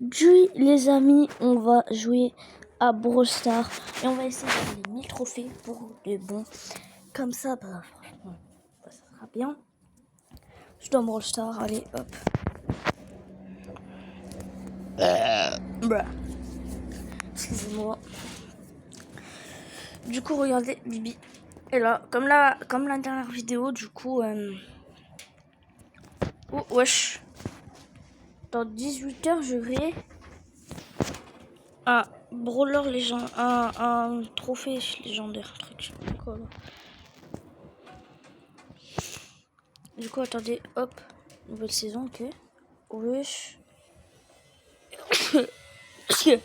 Les amis, on va jouer à Brawl Stars et on va essayer d'avoir les 1000 trophées pour de bon. Comme ça, bah franchement, ça sera bien. Je suis dans Brawl Stars, allez, hop. Excusez-moi. Du coup, regardez, Bibi. Et là, comme la dernière vidéo, du coup... Oh, wesh. Dans 18 h, je vais... un brawler légendaire, un trophée légendaire, truc. Quoi, là. Du coup, attendez, hop. Nouvelle saison, ok. Wesh. Ok,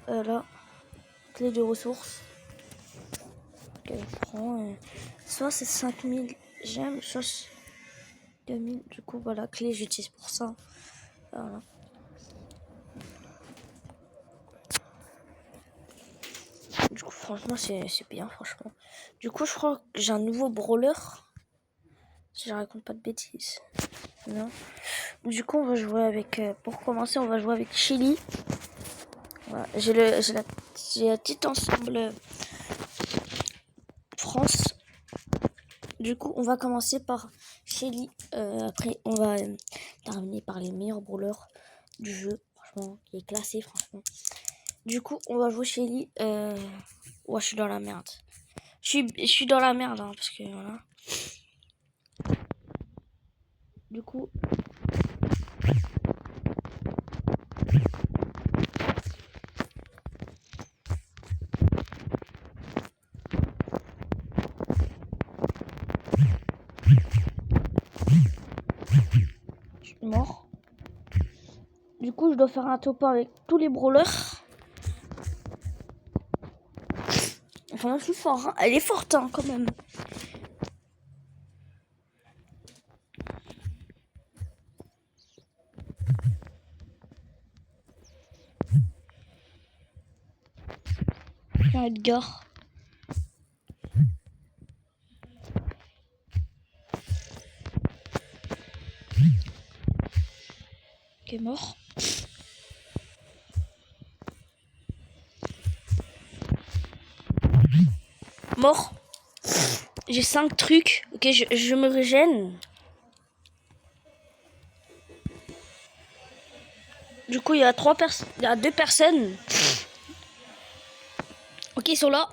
là. Clé de ressources. Ok, prends. Soit c'est 5000 gemmes, soit c'est 2000. Du coup, voilà, clé, j'utilise pour ça. Voilà. Du coup, franchement, c'est bien, franchement. Du coup, je crois que j'ai un nouveau brawler. Si je raconte pas de bêtises. Non. Du coup, on va jouer avec... pour commencer, on va jouer avec Shelly. Voilà. J'ai la petite ensemble France. Du coup, on va commencer par Shelly. Après, on va terminer par les meilleurs brawlers du jeu. Franchement, qui est classé, franchement. Du coup, on va jouer Shelly. Ouais, je suis dans la merde. Je suis dans la merde, hein, parce que voilà. Du coup... je suis mort. Du coup, je dois faire un top 1 avec tous les brawlers. Enfin, je suis fort, hein. Elle est forte, hein, quand même. Edgar. Qui est mort. Mort. J'ai 5 trucs. Ok, je me régène. Du coup, il y a 2 personnes. Ok, ils sont là.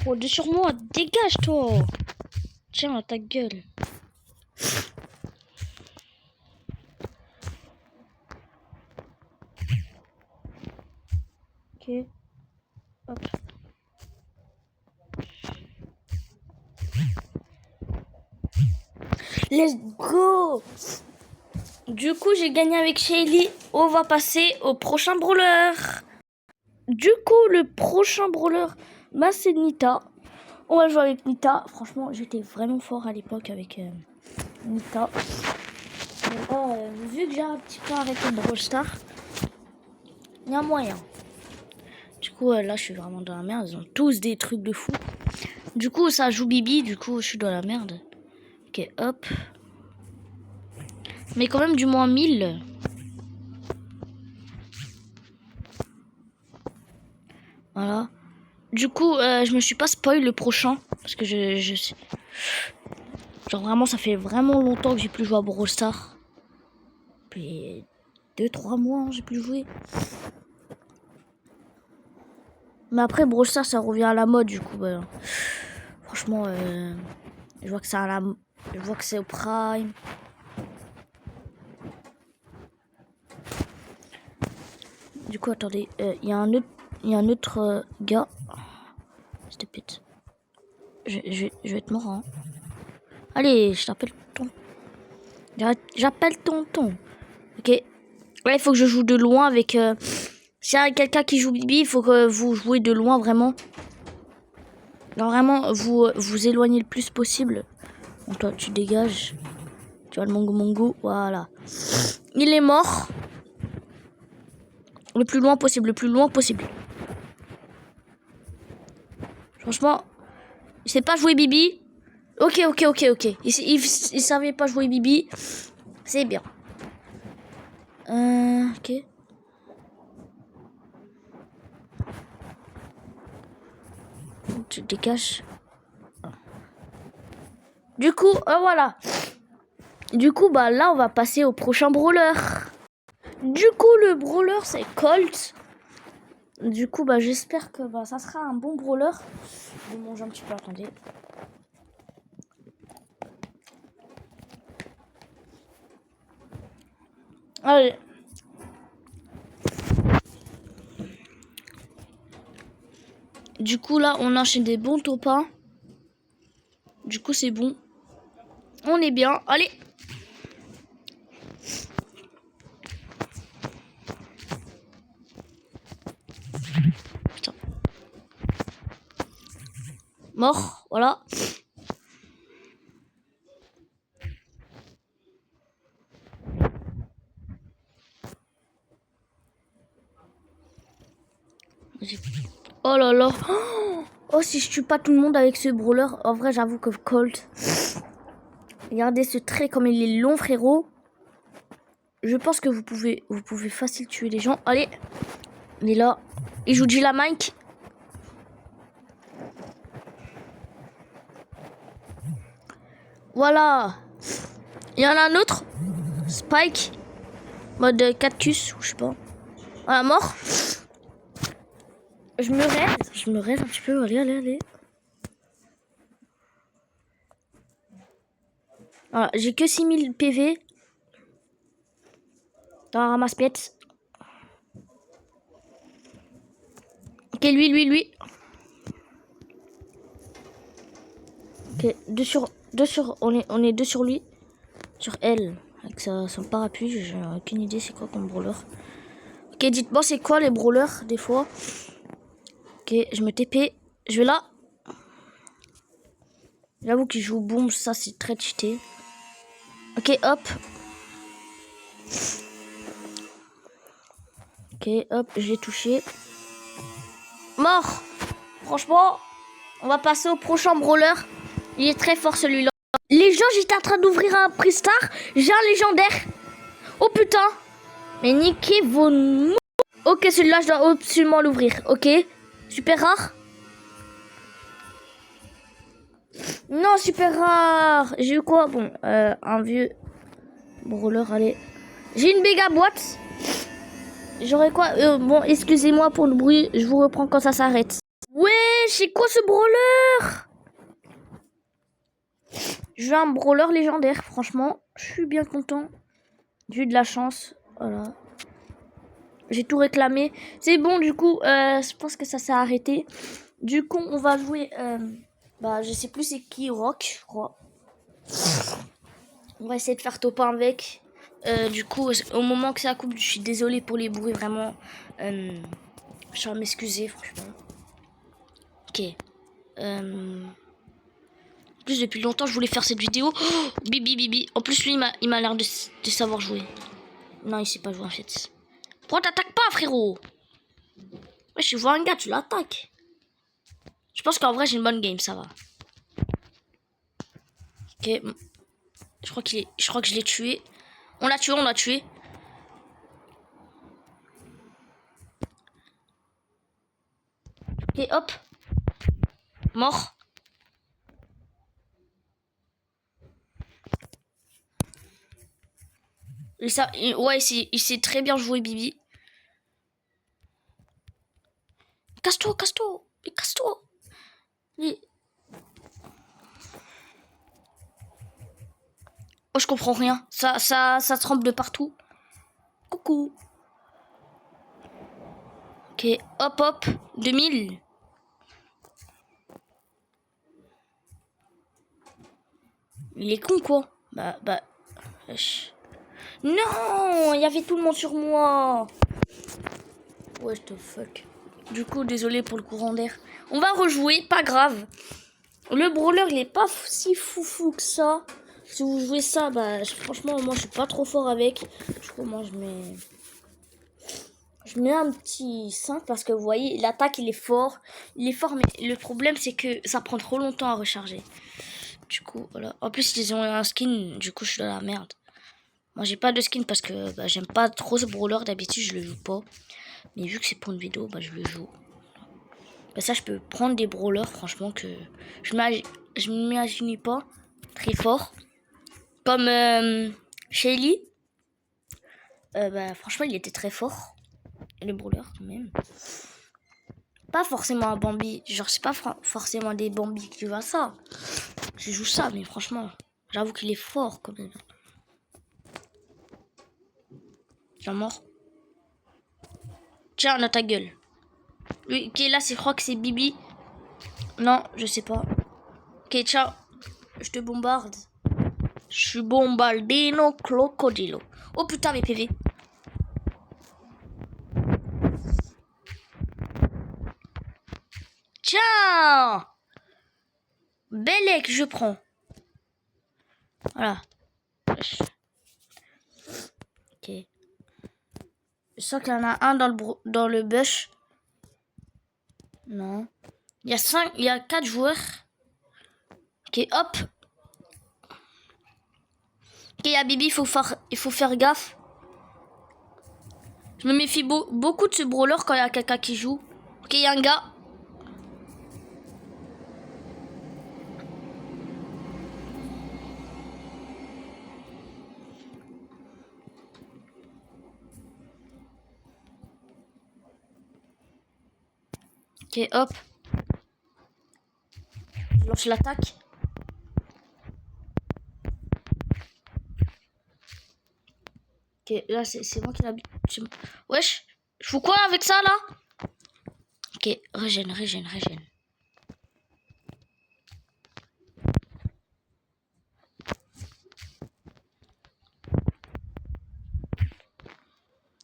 Oh, de sur moi, dégage toi. Tiens, ta gueule. Ok. Hop. Let's go. Du coup, j'ai gagné avec Shelly. On va passer au prochain brawler. Du coup, le prochain brawler, bah, c'est Nita. On va jouer avec Nita. Franchement, j'étais vraiment fort à l'époque avec Nita. Vu que j'ai un petit peu arrêté de Brawl Stars, il y a moyen. Du coup, là, je suis vraiment dans la merde. Ils ont tous des trucs de fou. Du coup, ça joue Bibi. Du coup, je suis dans la merde. Ok, hop. Mais quand même du moins 1000. Voilà. Du coup, je me suis pas spoil le prochain. Parce que je sais. Genre vraiment, ça fait vraiment longtemps que j'ai plus joué à Brawl Stars. Depuis 2-3 mois, hein, j'ai plus joué. Mais après, Brawl Stars, ça revient à la mode, du coup. Bah, franchement, je vois que je vois que c'est au prime. Du coup, attendez, il y a un autre gars. S'il te plaît. Je vais être mort, hein. Allez, je t'appelle tonton. J'appelle tonton. Ok. Ouais, il faut que je joue de loin avec... S'il y a quelqu'un qui joue Bibi, il faut que vous jouez de loin, vraiment. Non, vraiment, vous éloignez le plus possible. Bon, toi, tu dégages. Tu vois le mongo, voilà. Il est mort. Le plus loin possible, le plus loin possible. Franchement, il sait pas jouer Bibi. Ok. Il savait pas jouer Bibi. C'est bien. Ok. Tu te dégages. Du coup, voilà. Du coup, bah là, on va passer au prochain brawler. Du coup, le brawler, c'est Colt. Du coup, bah j'espère que bah, ça sera un bon brawler. Je vais manger un petit peu, attendez. Allez. Du coup, là, on enchaîne des bons topins. Du coup, c'est bon. On est bien. Allez. Putain. Mort, voilà. Oh là là. Oh, si je tue pas tout le monde avec ce brawler. En vrai, j'avoue que Colt. Regardez ce trait comme il est long, frérot. Je pense que vous pouvez facile tuer les gens. Allez. Il est là. Il joue Dynamite. Voilà. Il y en a un autre. Spike. Mode cactus, ou je sais pas. Voilà, mort. Je me raise un petit peu. Allez. Voilà, j'ai que 6000 PV. Dans un ramasse-miettes. Ok, lui. Ok, on est deux sur lui. Sur elle. Avec son parapluie, j'ai aucune idée c'est quoi comme brawler. Ok, dites-moi c'est quoi les brawlers des fois. Ok, je me TP. Je vais là. J'avoue qu'il joue boom, ça c'est très cheaté. Ok, hop. Ok, hop, j'ai touché. Mort. Franchement, on va passer au prochain brawler. Il est très fort celui-là. Les gens, j'étais en train d'ouvrir un Prestar. J'ai un légendaire. Oh putain. Mais niquez vos... Ok, celui-là, je dois absolument l'ouvrir. Ok. Super rare. Non, super rare. J'ai eu quoi? Bon, un vieux brawler, allez. J'ai une méga boîte. J'aurais quoi? Bon, excusez-moi pour le bruit. Je vous reprends quand ça s'arrête. Ouais, c'est quoi ce brawler? J'ai un brawler légendaire. Franchement, je suis bien content. J'ai eu de la chance. Voilà. J'ai tout réclamé. C'est bon, du coup, je pense que ça s'est arrêté. Du coup, on va jouer... bah, je sais plus c'est qui, Rock, je crois. On va essayer de faire top 1 avec. Du coup, au moment que ça coupe, je suis désolée pour les bruits, vraiment. Je vais m'excuser, franchement. Ok. En plus, depuis longtemps, je voulais faire cette vidéo. Oh, Bibi. En plus, lui, il m'a l'air de savoir jouer. Non, il sait pas jouer, en fait. Pourquoi t'attaques pas, frérot? Ouais, je vois un gars, tu l'attaques. Je pense qu'en vrai, j'ai une bonne game, ça va. Ok. Je crois que je l'ai tué. On l'a tué. Ok, hop. Mort. Ouais, il sait très bien jouer, Bibi. Casse-toi. Mais casse-toi. Oh, je comprends rien. Ça tremble de partout. Coucou. Ok, hop. 2000. Il est con, quoi. Bah. Wesh. Non, il y avait tout le monde sur moi. What the fuck. Du coup, désolé pour le courant d'air. On va rejouer, pas grave. Le brawler, il est pas si foufou que ça. Si vous jouez ça, bah franchement, moi je suis pas trop fort avec. Du coup, moi je Je mets un petit 5 parce que vous voyez, l'attaque il est fort. Il est fort, mais le problème c'est que ça prend trop longtemps à recharger. Du coup, voilà. En plus, ils ont un skin, du coup, je suis dans la merde. Moi, j'ai pas de skin parce que j'aime pas trop ce brawler. D'habitude, je le joue pas. Mais vu que c'est pour une vidéo, je le joue. Ça, je peux prendre des brawlers, franchement, que je m'imagine pas très fort. Comme Shelly. Franchement, il était très fort. Et le brawler, quand même. Pas forcément un Bambi. Genre, c'est pas forcément des Bambi qui voient ça. Je joue ça, mais franchement, j'avoue qu'il est fort, quand même. Tiens, mort. Tiens, on a ta gueule. Lui, ok, là, je crois que c'est Bibi. Non, je sais pas. Ok, ciao. Je te bombarde. Je suis bombardino crocodilo. Oh putain, mes PV. Tiens! Bellec, je prends. Voilà. Ok. Je sens qu'il y en a un dans le bush. Non. Il y a 4 joueurs. Ok, hop. Ok, il y a Bibi, il faut faire gaffe. Je me méfie beaucoup de ce brawler quand il y a quelqu'un qui joue. Ok, il y a un gars. Ok, hop. Je lance l'attaque. Ok, là, c'est moi qui l'habite. Wesh, je fous quoi avec ça, là? Ok, régène.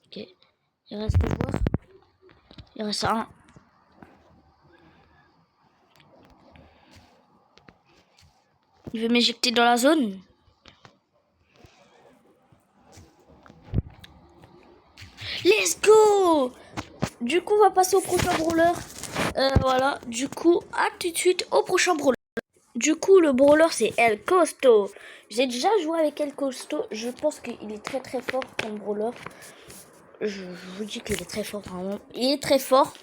Ok, il reste 2 joueurs. Il reste un. Il veut m'éjecter dans la zone. Let's go! Du coup, on va passer au prochain brawler. Voilà, du coup, à tout de suite au prochain brawler. Du coup, le brawler, c'est El Costo. J'ai déjà joué avec El Costo. Je pense qu'il est très très fort comme brawler. Je vous dis qu'il est très fort, vraiment. Il est très fort.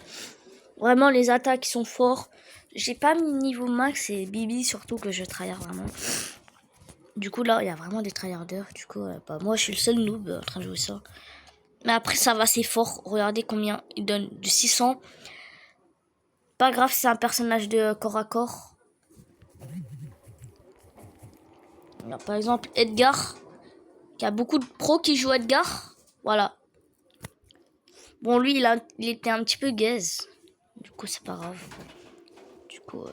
Vraiment, les attaques sont forts. J'ai pas mis niveau max et Bibi surtout que je tryhard vraiment. Du coup, là, il y a vraiment des tryharders. Du coup, moi, je suis le seul noob en train de jouer ça. Mais après, ça va, c'est fort. Regardez combien il donne de 600. Pas grave, c'est un personnage de corps à corps. Là, par exemple, Edgar. Il y a beaucoup de pros qui jouent Edgar. Voilà. Bon, lui, il était un petit peu gaze. Du coup, c'est pas grave. Du coup,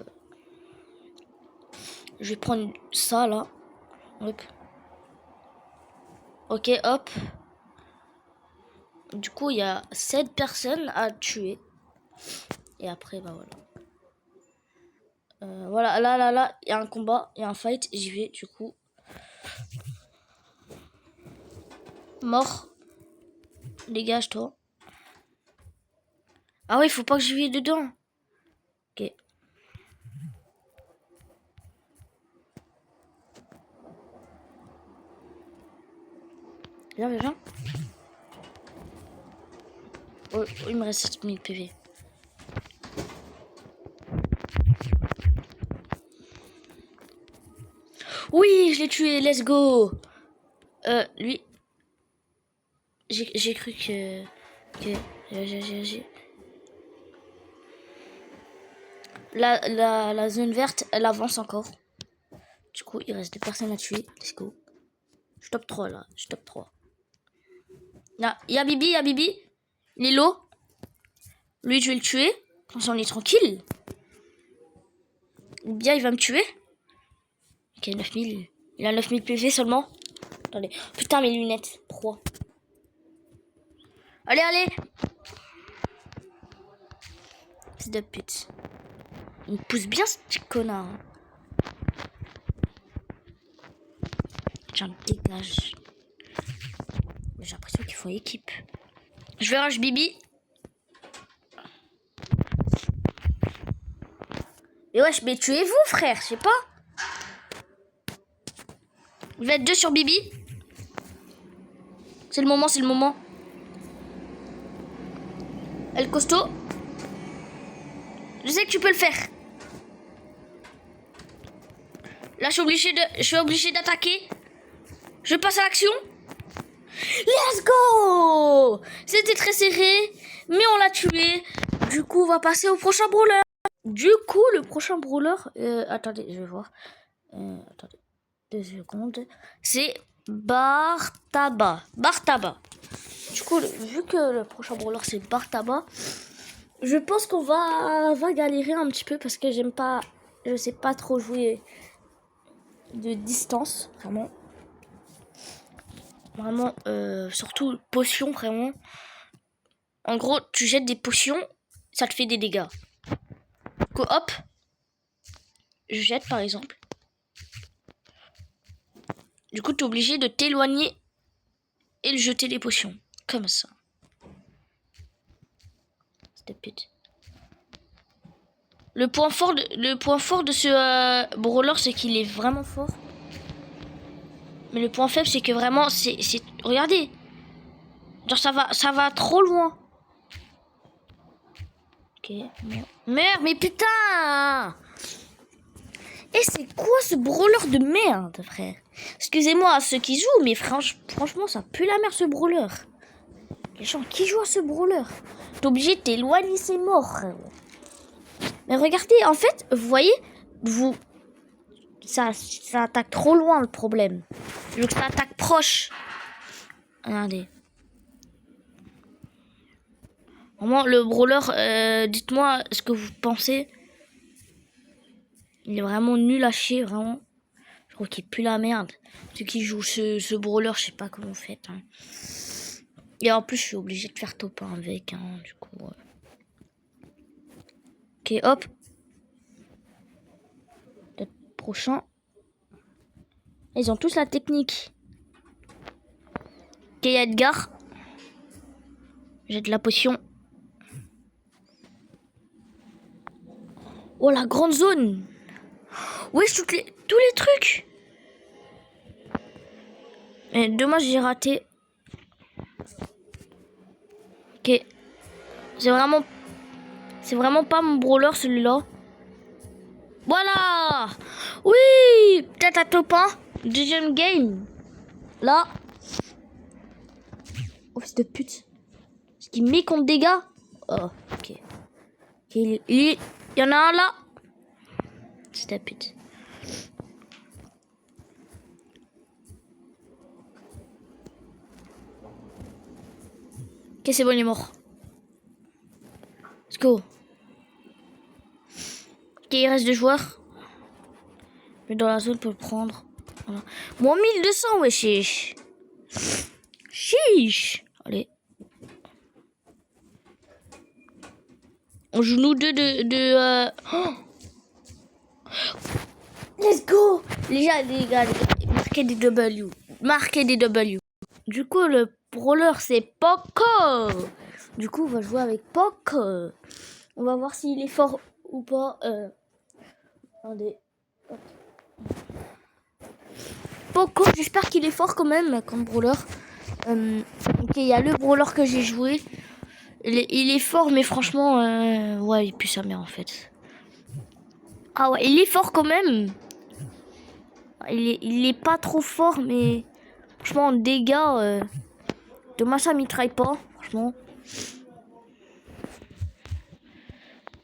je vais prendre ça, là. Hop. Ok, hop. Du coup, il y a 7 personnes à tuer. Et après, voilà. Voilà, là, il y a un combat, il y a un fight. J'y vais, du coup. Mort. Dégage-toi. Ah oui, faut pas que je vais dedans. Ok. Viens. Oh, il me reste 7000 PV. Oui, je l'ai tué, let's go. Lui. J'ai cru que... j'ai... La zone verte, elle avance encore. Du coup, il reste 2 personnes à tuer. Let's go. Je top 3 là. Je top 3. Là, il y a Bibi. Il est low. Lui, je vais le tuer. Comme ça, on est tranquille. Ou bien il va me tuer. Ok, 9000. Il a 9000 PV seulement. Attendez. Putain, mes lunettes. 3. Allez. C'est de pute. Il me pousse bien ce petit connard. Tiens, dégage. J'ai l'impression qu'ils font équipe. Je vais rush Bibi. Mais wesh, mais tuez-vous, frère, je sais pas. Je vais être 2 sur Bibi. C'est le moment, c'est le moment. Elle costaud. Je sais que tu peux le faire. Là, je suis obligé d'attaquer. Je passe à l'action. Let's go! C'était très serré, mais on l'a tué. Du coup, on va passer au prochain brawler. Du coup, le prochain brawler... attendez, je vais voir. Attendez, 2 secondes. C'est Bartaba. Du coup, vu que le prochain brawler, c'est Bartaba, je pense qu'on va galérer un petit peu parce que je sais pas trop jouer de distance, vraiment. Vraiment, surtout potions, vraiment. En gros, tu jettes des potions, ça te fait des dégâts. Hop, je jette par exemple. Du coup, tu es obligé de t'éloigner et de jeter les potions. Comme ça. Stop it. Le point fort de ce brawler, c'est qu'il est vraiment fort. Mais le point faible, c'est que vraiment, c'est... Regardez. Genre, ça va trop loin. Ok. Merde, mais putain! Et c'est quoi ce brawler de merde, frère? Excusez-moi à ceux qui jouent, mais franchement, ça pue la merde, ce brawler. Les gens qui jouent à ce brawler, t'es obligé de t'éloigner, c'est mort. Mais regardez, en fait, vous voyez, ça attaque trop loin, le problème. Je veux que ça attaque proche. Regardez. Vraiment, le brawler, dites-moi ce que vous pensez. Il est vraiment nul à chier, vraiment. Je crois qu'il pue la merde. Ceux qui jouent ce brawler, je sais pas comment vous faites. Hein. Et en plus, je suis obligé de faire top 1 avec, hein, du coup. Ok, hop. Le prochain. Ils ont tous la technique. Ok, Edgar. J'ai de la potion. Oh, la grande zone. Wesh, tous les trucs. Mais dommage, j'ai raté. Ok. C'est vraiment pas mon brawler, celui-là. Voilà. Oui. Peut-être à top 1. Deuxième game. Là. Oh, fils de pute. Ce qui met contre dégâts. Oh, ok. Il y en a un là. C'est la pute. Ok, c'est bon, il est mort. Let's go. Ok, il reste 2 joueurs. Mais dans la zone pour le prendre. Voilà. Moins 1200, ouais, chiche. Chiche. Allez. On joue nous deux Oh. Let's go. Les gars, marquez des W. Marquez des W. Du coup, le brawler, c'est Poco. Du coup, on va jouer avec Poco. On va voir s'il est fort ou pas. Attendez. Poco, j'espère qu'il est fort quand même comme brawler. Ok, il y a le brawler que j'ai joué. Il est fort, mais franchement, ouais, il pue sa mère en fait. Ah ouais, il est fort quand même. Il est pas trop fort, mais franchement, en dégâts, dommage ça mitraille pas, franchement.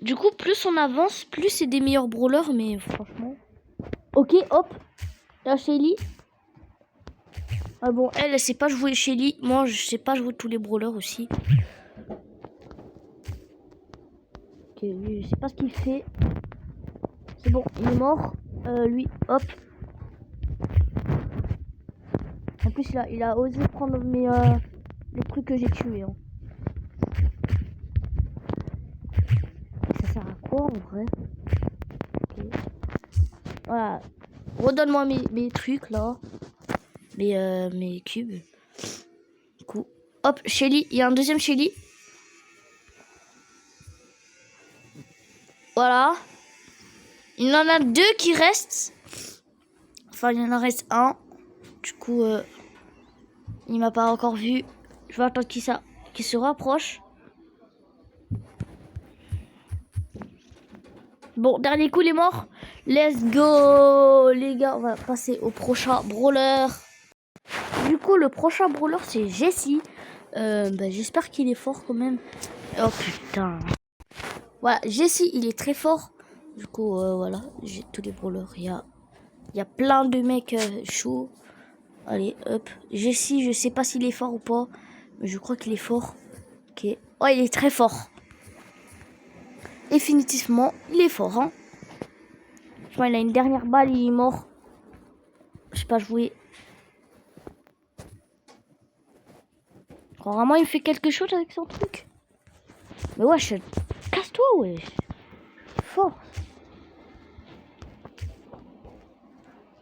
Du coup, plus on avance, plus c'est des meilleurs brawlers, mais franchement. Ok, hop, là Shelly. Ah bon, elle sait pas jouer Shelly. Moi, je sais pas jouer tous les brawlers aussi. Ok, lui, je sais pas ce qu'il fait. C'est bon, il est mort. Lui, hop. En plus, il a osé prendre les trucs que j'ai tués. Hein. Ça sert à quoi en vrai? Okay. Voilà. Redonne-moi mes trucs là. Mes cubes. Du coup, Hop, Shelly. Il y a un deuxième Shelly. Voilà. Il y en a 2 qui restent. Enfin, il y en en reste un. Du coup, il m'a pas encore vu. Je vais attendre qu'il se rapproche. Bon, dernier coup, il est mort. Let's go, les gars. On va passer au prochain brawler. Du coup, le prochain brawler, c'est Jessie. J'espère qu'il est fort quand même. Oh putain. Voilà, Jessie, il est très fort. Du coup, voilà, j'ai tous les brawlers. Il y a plein de mecs chauds. Allez, hop. Jessie, je sais pas s'il est fort ou pas. Mais je crois qu'il est fort. Ok. Oh, il est très fort. Définitivement, il est fort, hein. Je vois, il a une dernière balle, il est mort. Je sais pas jouer. Vraiment, il fait quelque chose avec son truc. Mais wesh, casse-toi, wesh. Fort.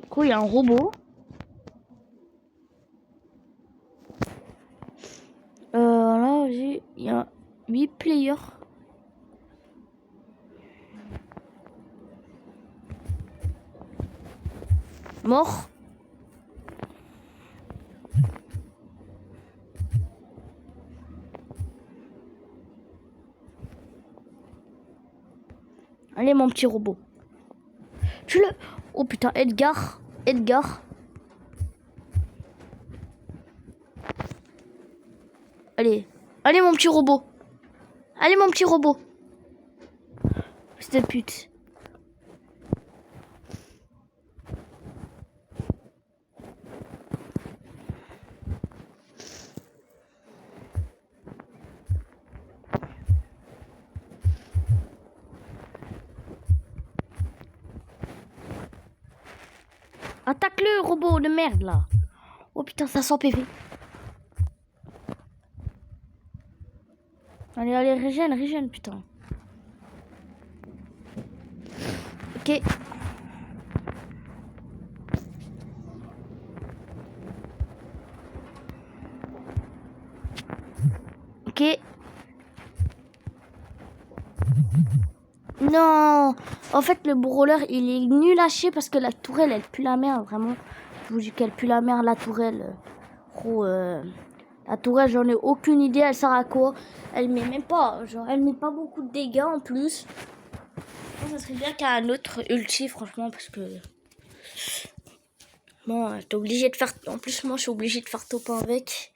Du coup, il y a un robot. Là, il y a 8 players. Mort. Allez, mon petit robot. Tu le... Oh putain, Edgar. Allez. Allez, mon petit robot. Allez, mon petit robot. Cette pute. Attaque-le, robot de merde, là. Oh putain, ça sent PV. Allez, régène, putain. Ok. Ok. Non. En fait, le brawler, il est nul à chier parce que la tourelle, elle pue la merde, vraiment. Je vous dis qu'elle pue la merde, la tourelle. Gros, la tourelle, j'en ai aucune idée, elle sert à quoi. Elle met même pas, genre, elle met pas beaucoup de dégâts en plus. Ça serait bien qu'il y ait un autre ulti, franchement, parce que... Bon, t'es obligé de faire... En plus, moi, je suis obligé de faire top 1 avec.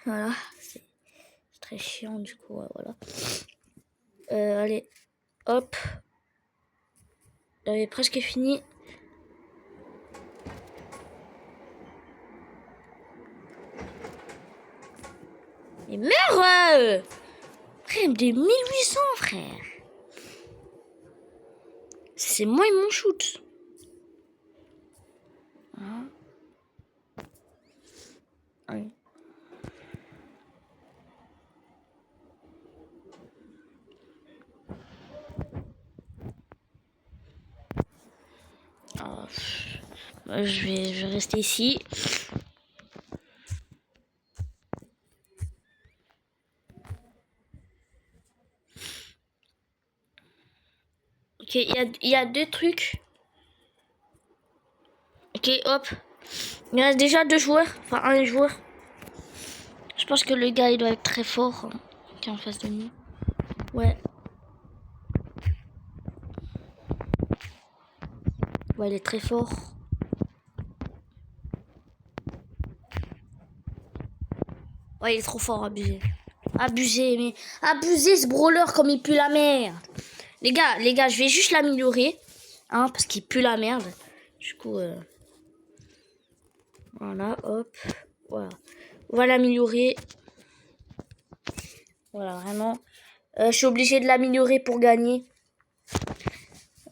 Voilà, c'est très chiant, du coup, ouais, voilà. Allez, hop. J'avais presque fini. Mais meurs frère, des 1800, frère. C'est moi et mon shoot. Hein. Allez. Oh, je vais rester ici. Ok, il y a 2 trucs. Ok, hop. Il y a déjà 2 joueurs. Enfin, un joueur. Je pense que le gars, il doit être très fort. Hein, qui est en face de nous. Ouais. Ouais, il est très fort. Ouais, il est trop fort, abusé. Abusé ce brawler comme il pue la merde. Les gars, je vais juste l'améliorer. Hein, parce qu'il pue la merde. Du coup, voilà, hop. Voilà. On va l'améliorer. Voilà, vraiment. Je suis obligée de l'améliorer pour gagner.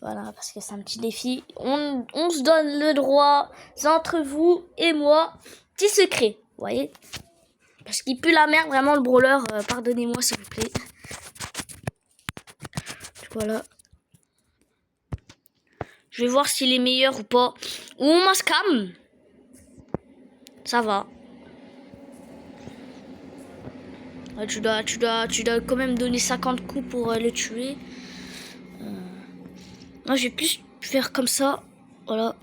Voilà, parce que c'est un petit défi. On se donne le droit. C'est entre vous et moi. Petit secret, vous voyez. Parce qu'il pue la merde, vraiment, le brawler. Pardonnez-moi, s'il vous plaît. Voilà. Je vais voir s'il est meilleur ou pas. Ou on m'a scam. Ça va. Tu dois quand même donner 50 coups pour le tuer. Moi, je vais plus faire comme ça. Voilà.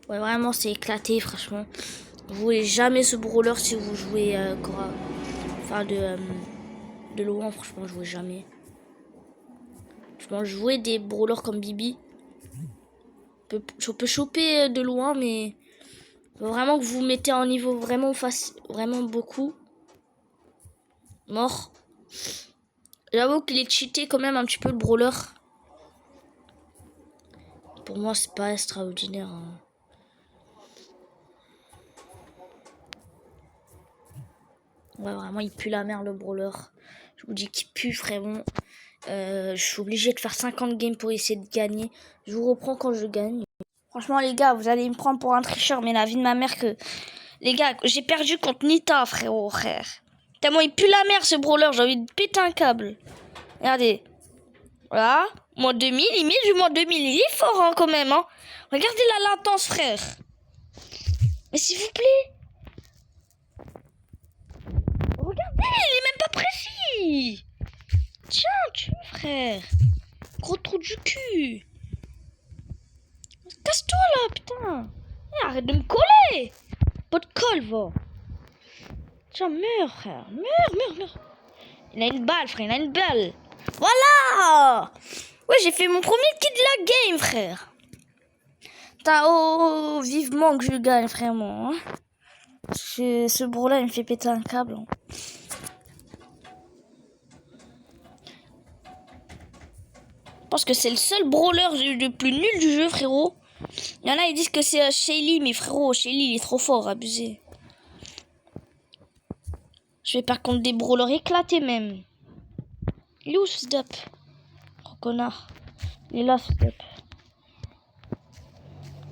Ouais, vraiment, c'est éclaté, franchement. Vous jouez jamais ce brawler si vous jouez enfin de loin, franchement, jouez jamais. Franchement, jouer des brawlers comme Bibi. Je peux choper de loin, mais faut vraiment que vous mettez en niveau vraiment facile, vraiment beaucoup. Mort. J'avoue qu'il est cheaté quand même un petit peu le brawler. Pour moi, c'est pas extraordinaire. Hein. Ouais, vraiment, il pue la merde le brawler. Je vous dis qu'il pue vraiment. Je suis obligée de faire 50 games pour essayer de gagner. Je vous reprends quand je gagne. Franchement, les gars, vous allez me prendre pour un tricheur, mais la vie de ma mère que... Les gars, j'ai perdu contre Nita, frérot, frère. Tellement il pue la merde, ce brawler. J'ai envie de péter un câble. Regardez. Voilà. Moins 2000, il met du moins 2000. Il est fort, hein, quand même, hein. Regardez la latence, frère. Mais s'il vous plaît. Regardez, il est même pas précis. Tiens, tu frère. Gros trou du cul. Casse-toi là, putain. Arrête de me coller. Pas de colle, va. Tiens, meurs, frère. Meurs. Il a une balle, frère. Il a une balle. Voilà. Ouais, j'ai fait mon premier kill de la game, frère. Putain, oh, vivement que je gagne, vraiment. Hein. Ce bro-là, il me fait péter un câble. Hein. Je pense que c'est le seul brawler le plus nul du jeu, frérot. Il y en a, ils disent que c'est Shelly, mais frérot, Shelly, il est trop fort, abusé. Je vais par contre des brawlers éclatés, même. Il est où, ce Sdap? Oh, connard. Il est là, ce Sdap.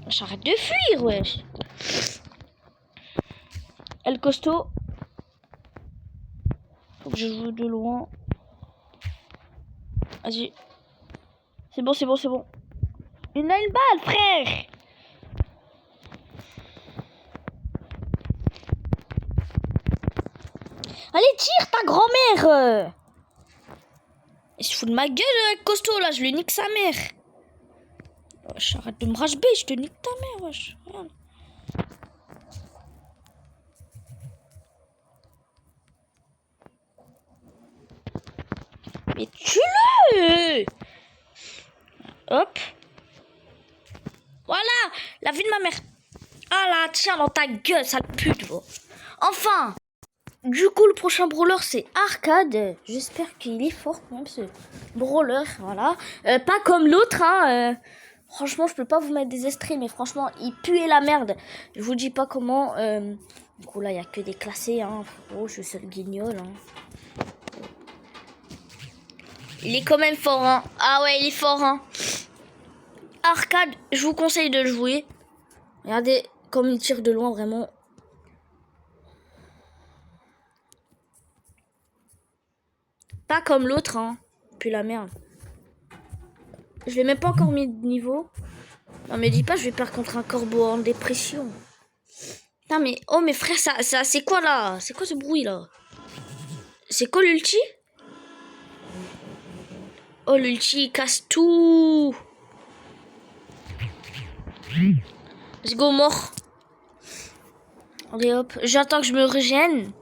J'arrête de fuir, wesh. El costaud. Faut que je joue de loin. Vas-y. C'est bon. Il a une balle, frère. Allez, tire ta grand-mère. Il se fout de ma gueule, costaud, là. Je lui nique sa mère. Wesh, arrête de me rage B, je te nique ta mère, wesh. Regarde. Mais tue-le. Hop. Voilà, la vie de ma mère. Ah là, tiens dans ta gueule, sale pute. Va. Enfin. Du coup, le prochain brawler, c'est Arcade. J'espère qu'il est fort quand même, ce brawler. Voilà. Pas comme l'autre, hein. Franchement, je peux pas vous mettre des extraits, mais franchement, il puait la merde. Je vous dis pas comment. Du coup, là, il n'y a que des classés, hein. Oh, je suis le guignol, hein. Il est quand même fort, hein. Ah ouais, il est fort, hein. Arcade, je vous conseille de le jouer. Regardez comme il tire de loin, vraiment. Pas comme l'autre, hein. Puis la merde. Je l'ai même pas encore mis de niveau. Non, mais dis pas, je vais perdre contre un corbeau en dépression. Non, mais... Oh, mes frères, ça c'est quoi, là? C'est quoi ce bruit, là? C'est quoi l'ulti? Oh, l'ulti, il casse tout. Let's go, mort. Allez, hop. J'attends que je me régène.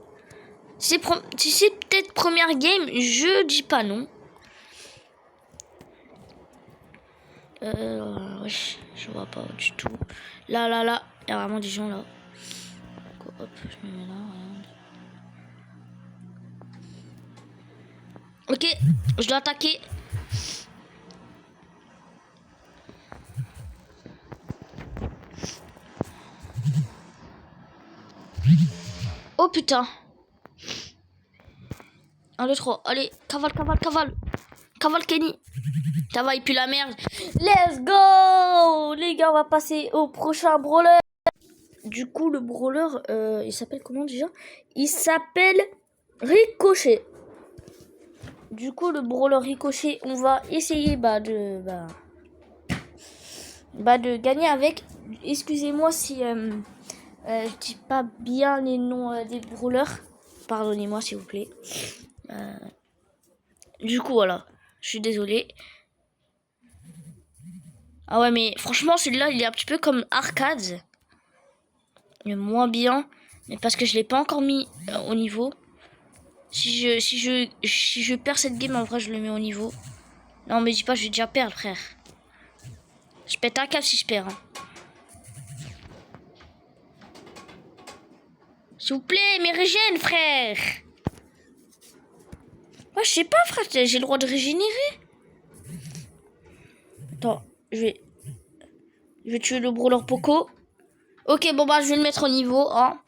Si c'est peut-être première game, je dis pas non. Wesh, je vois pas du tout. Là, il y a vraiment des gens là. Hop, je me mets là. Ok, je dois attaquer. Oh putain. 1, 2, 3. Allez, cavale. Cavale Kenny. Ça va, il pue la merde. Let's go. Les gars, on va passer au prochain brawler. Du coup, le brawler, il s'appelle comment déjà? Il s'appelle Ricochet. Du coup, le brawler Ricochet, on va essayer de gagner avec. Excusez-moi si Je dis pas bien les noms des brawlers. Pardonnez-moi s'il vous plaît. Du coup voilà, je suis désolée. Ah ouais mais franchement celui-là il est un petit peu comme Arcade. Mais moins bien. Mais parce que je l'ai pas encore mis au niveau. Si je perds cette game en vrai je le mets au niveau. Non mais dis pas je vais déjà perdre frère. Je pète un câble si je perds. Hein. S'il vous plaît, mes régènes, frère. Ouais, je sais pas, frère, j'ai le droit de régénérer. Attends, je vais tuer le brawler Poco. Ok, bon bah je vais le mettre au niveau. Hein.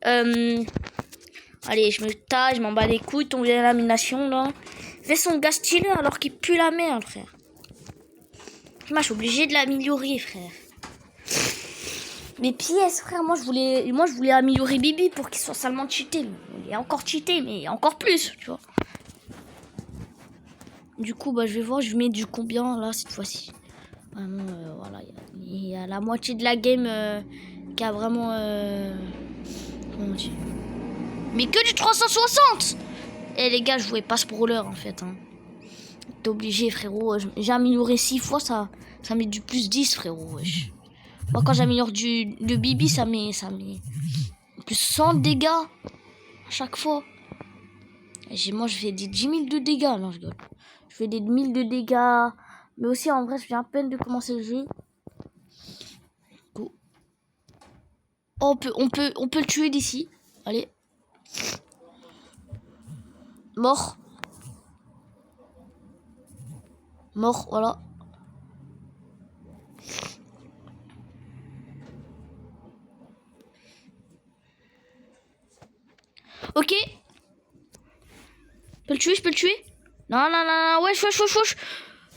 Allez, je me taille, je m'en bats les couilles, ton élimination là. Fais son gars stylé alors qu'il pue la merde, frère. Moi, je suis obligé de l'améliorer, frère. Mes pièces, frère, moi je voulais améliorer Bibi pour qu'il soit salement cheaté. Il est encore cheaté, mais encore plus, tu vois. Du coup, bah je vais voir, je mets du combien là cette fois-ci. Vraiment, voilà, il y a la moitié de la game qui a vraiment. Comment dire. Mais que du 360. Eh les gars, je jouais pas ce brawler en fait. Hein. T'es obligé, frérot. J'ai amélioré 6 fois, ça met du plus 10, frérot. Wesh. Moi, quand j'améliore le Bibi, ça met plus 100 dégâts à chaque fois. Et moi, je fais des 10 000 de dégâts. Non, je rigole. Je fais des 1000 de dégâts. Mais aussi, en vrai, je viens à peine de commencer le jeu. Go. Oh, on peut le tuer d'ici. Allez. Mort. Mort, voilà. Ok. Je peux le tuer. Non, non, non, non, wesh.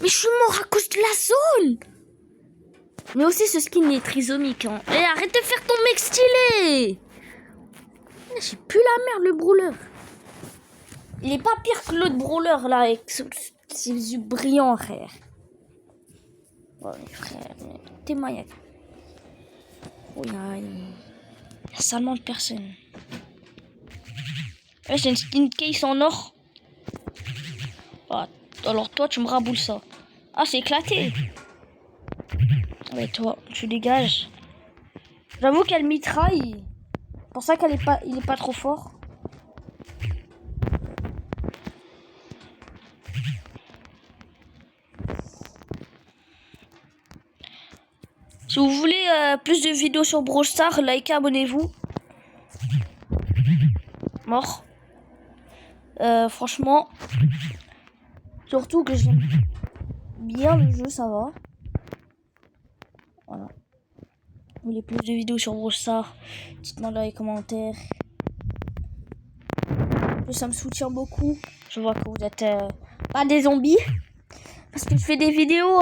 Mais je suis mort à cause de la zone. Mais aussi, ce skin est trisomique. Hein. Eh, arrête de faire ton mec stylé. J'ai plus la merde, le brawler. Il est pas pire que l'autre brawler, là, avec ses yeux brillants, frère. Oh, mais frère, t'es maniaque. Oh, il y a seulement de personnes. Ouais, c'est une skin case en or. Ah, alors toi, tu me raboules ça. Ah, c'est éclaté. Ouais, toi, tu dégages. J'avoue qu'elle mitraille. C'est pour ça qu'il est pas trop fort. Si vous voulez plus de vidéos sur Brawl Stars, likez, abonnez-vous. Mort. Franchement, surtout que j'aime bien le jeu, ça va. Voilà. Vous voulez plus de vidéos sur Brawl Stars, dites-moi dans les commentaires. Ça me soutient beaucoup. Je vois que vous êtes pas des zombies. Parce que je fais des vidéos,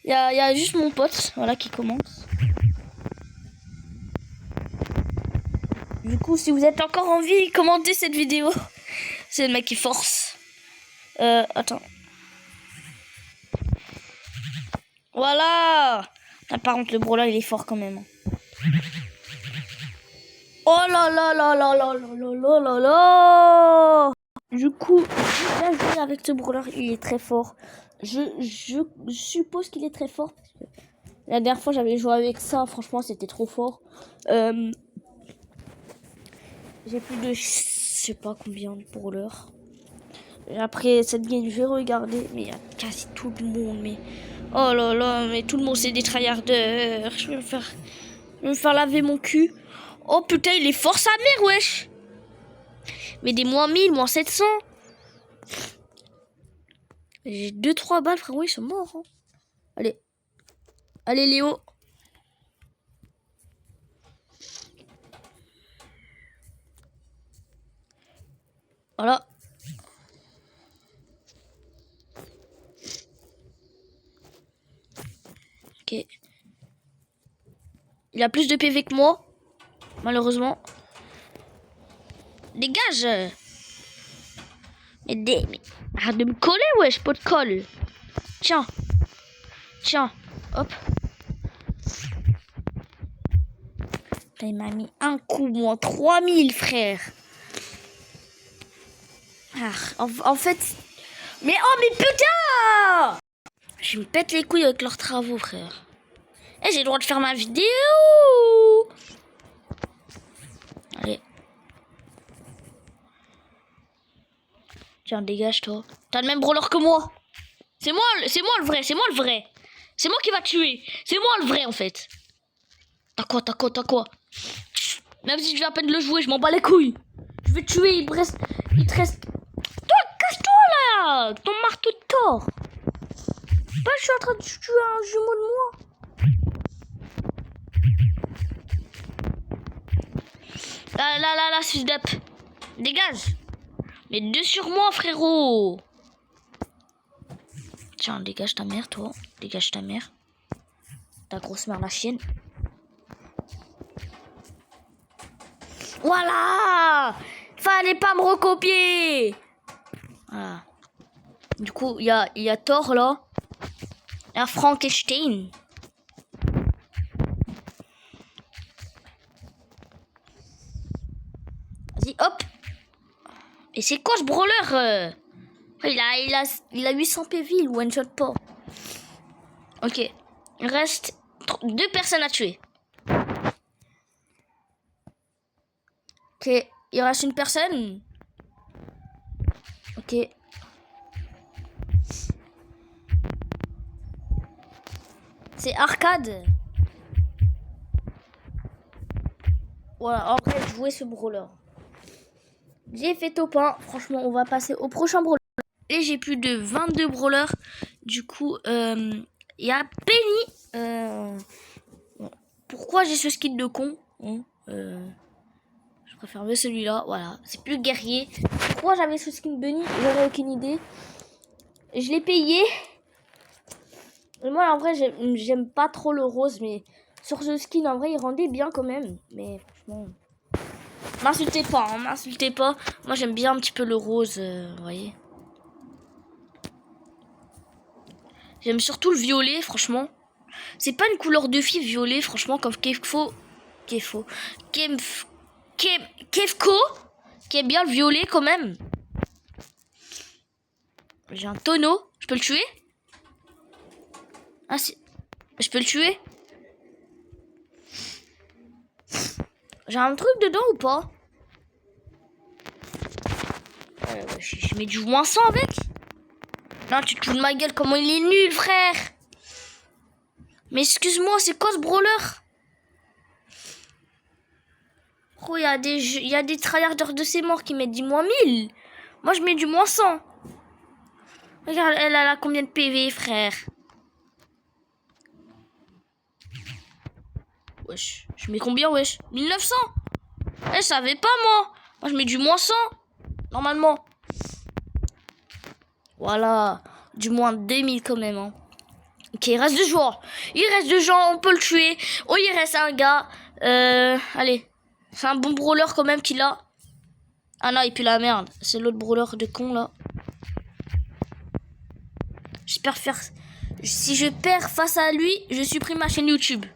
y a juste mon pote voilà, qui commence. Du coup, si vous êtes encore en vie, commentez cette vidéo. C'est le mec qui force. Attends. Voilà. Ah, par contre, le brawler, il est fort quand même. Oh là là là là là là là là là. Du coup, j'ai bien joué avec ce brawler, il est très fort. Je suppose qu'il est très fort. Parce que la dernière fois, j'avais joué avec ça, franchement, c'était trop fort. J'ai plus de... Je sais pas combien de brawlers. Après cette game, je vais regarder. Mais il y a quasi tout le monde. Mais oh là là, mais tout le monde c'est des tryharders. Je vais me faire laver mon cul. Oh putain, il est fort sa mère, wesh. Mais des moins 1000, moins 700. J'ai 2-3 balles, frérot, ils sont morts. Hein. Allez. Allez, Léo. Voilà. Ok. Il a plus de PV que moi. Malheureusement. Dégage. Mais arrête de me coller, wesh, pas de colle. Tiens. Tiens. Hop. Putain, il m'a mis un coup, moi. 3000, frère. Ah, en fait... Mais oh, mais putain! Je me pète les couilles avec leurs travaux, frère. Eh, j'ai le droit de faire ma vidéo! Allez. Tiens, dégage, toi. T'as le même brawler que moi. C'est moi le vrai, c'est moi le vrai. C'est moi qui va tuer. C'est moi le vrai, en fait. T'as quoi? Même si je viens à peine de le jouer, je m'en bats les couilles. Je vais te tuer, il te reste... Toi, cache-toi, là! Ton marteau de tort. Pas, je suis en train de tuer un jumeau de moi. Là, fils d'up. Dégage. Mais 2 sur moi, frérot. Tiens, dégage ta mère, toi. Dégage ta mère. Ta grosse mère, la chienne. Voilà. Fallait pas me recopier. Voilà. Du coup, il y a Thor, là. Il y a Frankenstein. Vas-y, hop. Et c'est quoi ce brawler il a 800 PV, il one shot pas. Ok. Il reste 2 personnes à tuer. Ok. Il reste une personne. Ok. C'est Arcade. Voilà, en vrai, jouer ce brawler. J'ai fait top 1. Franchement, on va passer au prochain brawler. Et j'ai plus de 22 brawlers. Du coup, il y a Penny. Pourquoi j'ai ce skin de con, je préfère mieux celui-là. Voilà, c'est plus guerrier. Pourquoi j'avais ce skin Bunny? J'en ai aucune idée. Je l'ai payé. Et moi, en vrai, j'aime pas trop le rose. Mais sur ce skin, en vrai, il rendait bien quand même. Mais franchement... M'insultez pas, hein, m'insultez pas. Moi, j'aime bien un petit peu le rose, vous voyez. J'aime surtout le violet, franchement. C'est pas une couleur de fille violet, franchement, comme Kefko, qui est bien le violet quand même. J'ai un tonneau, je peux le tuer? Ah si, je peux le tuer? J'ai un truc dedans ou pas? Je mets du moins 100 avec? Non, tu te fous de ma gueule, comment il est nul, frère! Mais excuse-moi, c'est quoi ce brawler? Oh, il y a des tryharders de ces morts qui mettent du moins 1000. Moi, je mets du moins 100. Regarde, elle a combien de PV, frère? Wesh, je mets combien, wesh? 1900. Elle savait pas, moi. Moi, je mets du moins 100. Normalement. Voilà. Du moins 2000 quand même, hein. Ok, il reste 2 joueurs. Il reste 2 gens, on peut le tuer. Oh, il reste un gars. Allez. C'est un bon brawler quand même qu'il a. Ah non, il pue la merde. C'est l'autre brawler de con, là. J'espère faire... Si je perds face à lui, je supprime ma chaîne YouTube.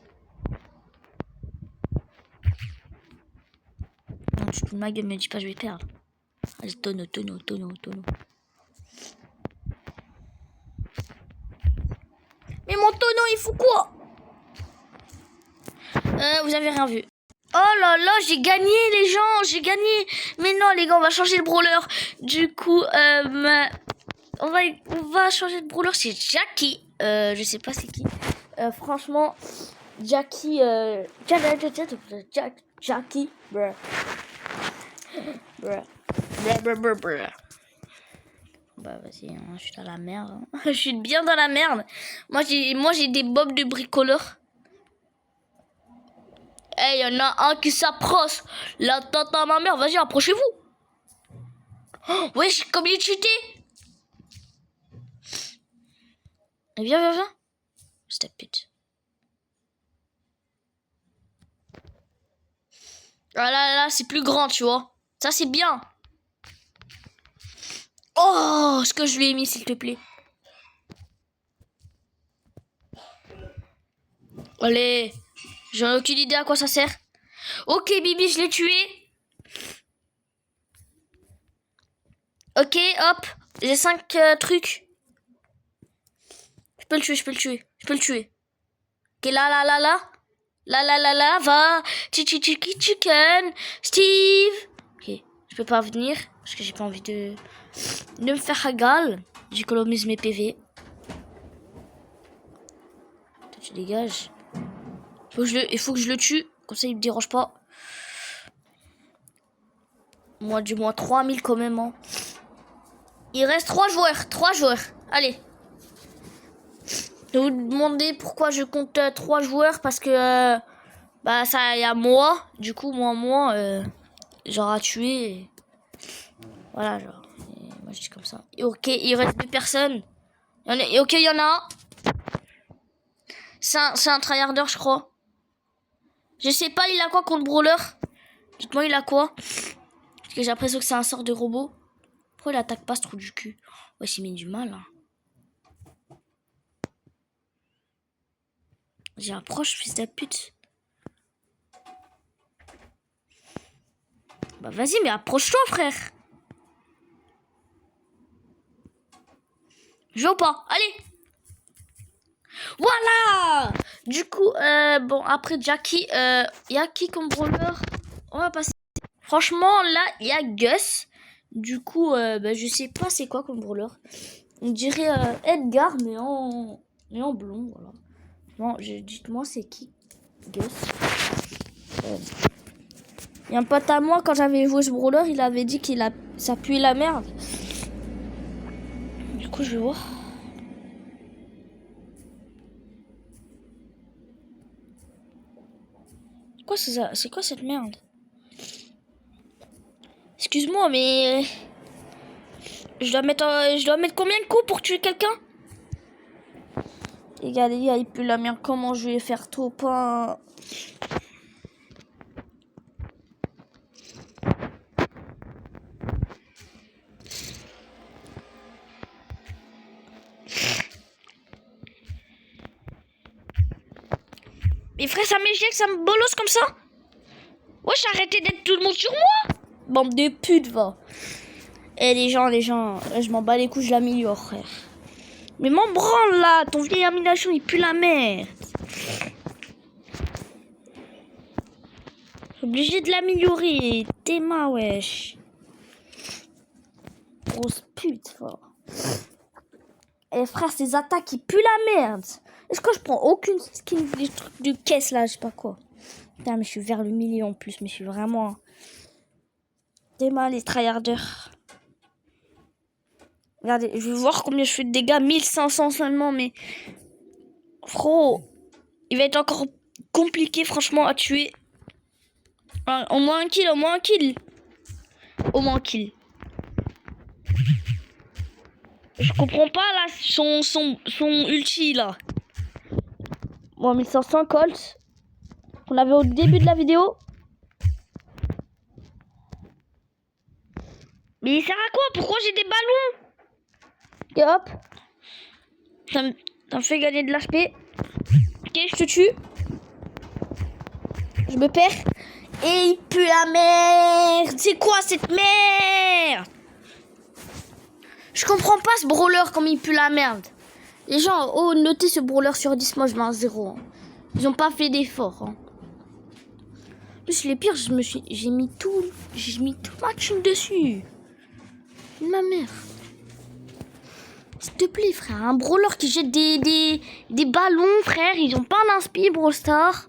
Non, tu peux ma gueule, me dis pas je vais perdre. Allez, tonneau. Mais mon tonneau, il fout quoi? Vous avez rien vu. Oh là là, j'ai gagné les gens, j'ai gagné. Mais non les gars, on va changer de brawler. Du coup, on va changer de brawler. C'est Jackie. Je sais pas c'est qui. Franchement, Jackie. Jackie. Bruh. Bah vas-y, hein, je suis dans la merde. Hein. Je suis bien dans la merde. Moi j'ai des bobs de bricoleur. Eh, y en a un qui s'approche. La tante à ma mère, vas-y, approchez-vous. Oh, wesh, comme il est cheaté. Viens. C'est ta pute. Ah là, c'est plus grand, tu vois. Ça, c'est bien. Oh, ce que je lui ai mis, s'il te plaît. Allez, j'en ai aucune idée à quoi ça sert. Ok, Bibi, je l'ai tué. Ok, hop. J'ai 5 trucs. Je peux le tuer, je peux le tuer. Je peux le tuer. Ok, là, là, là, là. Là, là, là, là, va. Chicken. Steve. Ok, je peux pas venir. Parce que j'ai pas envie de me faire hagal. J'économise mes PV. Toi, tu dégages. Il faut que je le tue. Comme ça, il me dérange pas. Moi, du moins 3000 quand même. Hein. Il reste 3 joueurs. 3 joueurs. Allez. Je vais vous demander pourquoi je compte 3 joueurs. Parce que bah ça, il y a moi. Du coup, moi, genre à tuer. Et... Voilà, genre. Et moi, je dis comme ça. Et ok, il reste 2 personnes. Ok, il y en a un. C'est un tryharder, je crois. Je sais pas, il a quoi contre Brawler? Dites-moi, il a quoi? Parce que j'ai l'impression que c'est un sort de robot. Pourquoi il attaque pas ce trou du cul? Ouais, s'il met du mal. Hein. J'ai approche, fils de pute. Bah vas-y, mais approche-toi, frère. Je veux pas. Allez. Voilà. Du coup, bon, après Jackie, il y a qui comme brawler? On va passer. Franchement, là, il y a Gus. Du coup, bah, je sais pas c'est quoi comme brawler. On dirait Edgar, mais en blond, voilà. Bon, dites-moi, c'est qui Gus? Il y a un pote à moi, quand j'avais joué ce brawler, il avait dit ça puait la merde. Du coup, je vais voir. C'est quoi cette merde? Excuse-moi, mais je dois mettre combien de coups pour tuer quelqu'un? Regardez, il pue la merde. Comment je vais faire tout pain? Mais frère, ça m'éjecte, ça me bolosse comme ça. Wesh, arrêtez d'être tout le monde sur moi. Bande de putes, va. Eh les gens, je m'en bats les couilles, je l'améliore, frère. Mais m'en branle là, ton vieil amélioration, il pue la merde. Obligé de l'améliorer. T'es ma wesh. Grosse pute, va. Eh frère, ces attaques, ils puent la merde. Est-ce que je prends aucune skin des trucs de caisse là, je sais pas quoi. Putain, mais je suis vers le milieu en plus, mais je suis vraiment... T'es mal les tryharders. Regardez, je vais voir combien je fais de dégâts. 1500 seulement, mais... Frérot, il va être encore compliqué franchement à tuer. Au moins un kill, au moins un kill. Au moins un kill. Je comprends pas là son ulti là. Bon, 1500 Colt. On avait au début de la vidéo. Mais il sert à quoi? Pourquoi j'ai des ballons? Et hop. Ça me fait gagner de l'HP. Ok, je te tue. Je me perds. Et il pue la merde. C'est quoi cette merde? Je comprends pas ce brawler comme il pue la merde. Les gens, oh, notez ce brawler sur 10, moi je mets un 0. Hein. Ils ont pas fait d'effort. Hein. En plus, les pires, j'ai mis tout ma thune dessus. Ma mère. S'il te plaît, frère, un brawler qui jette des ballons, frère, ils ont pas d'inspi, Brawl Star.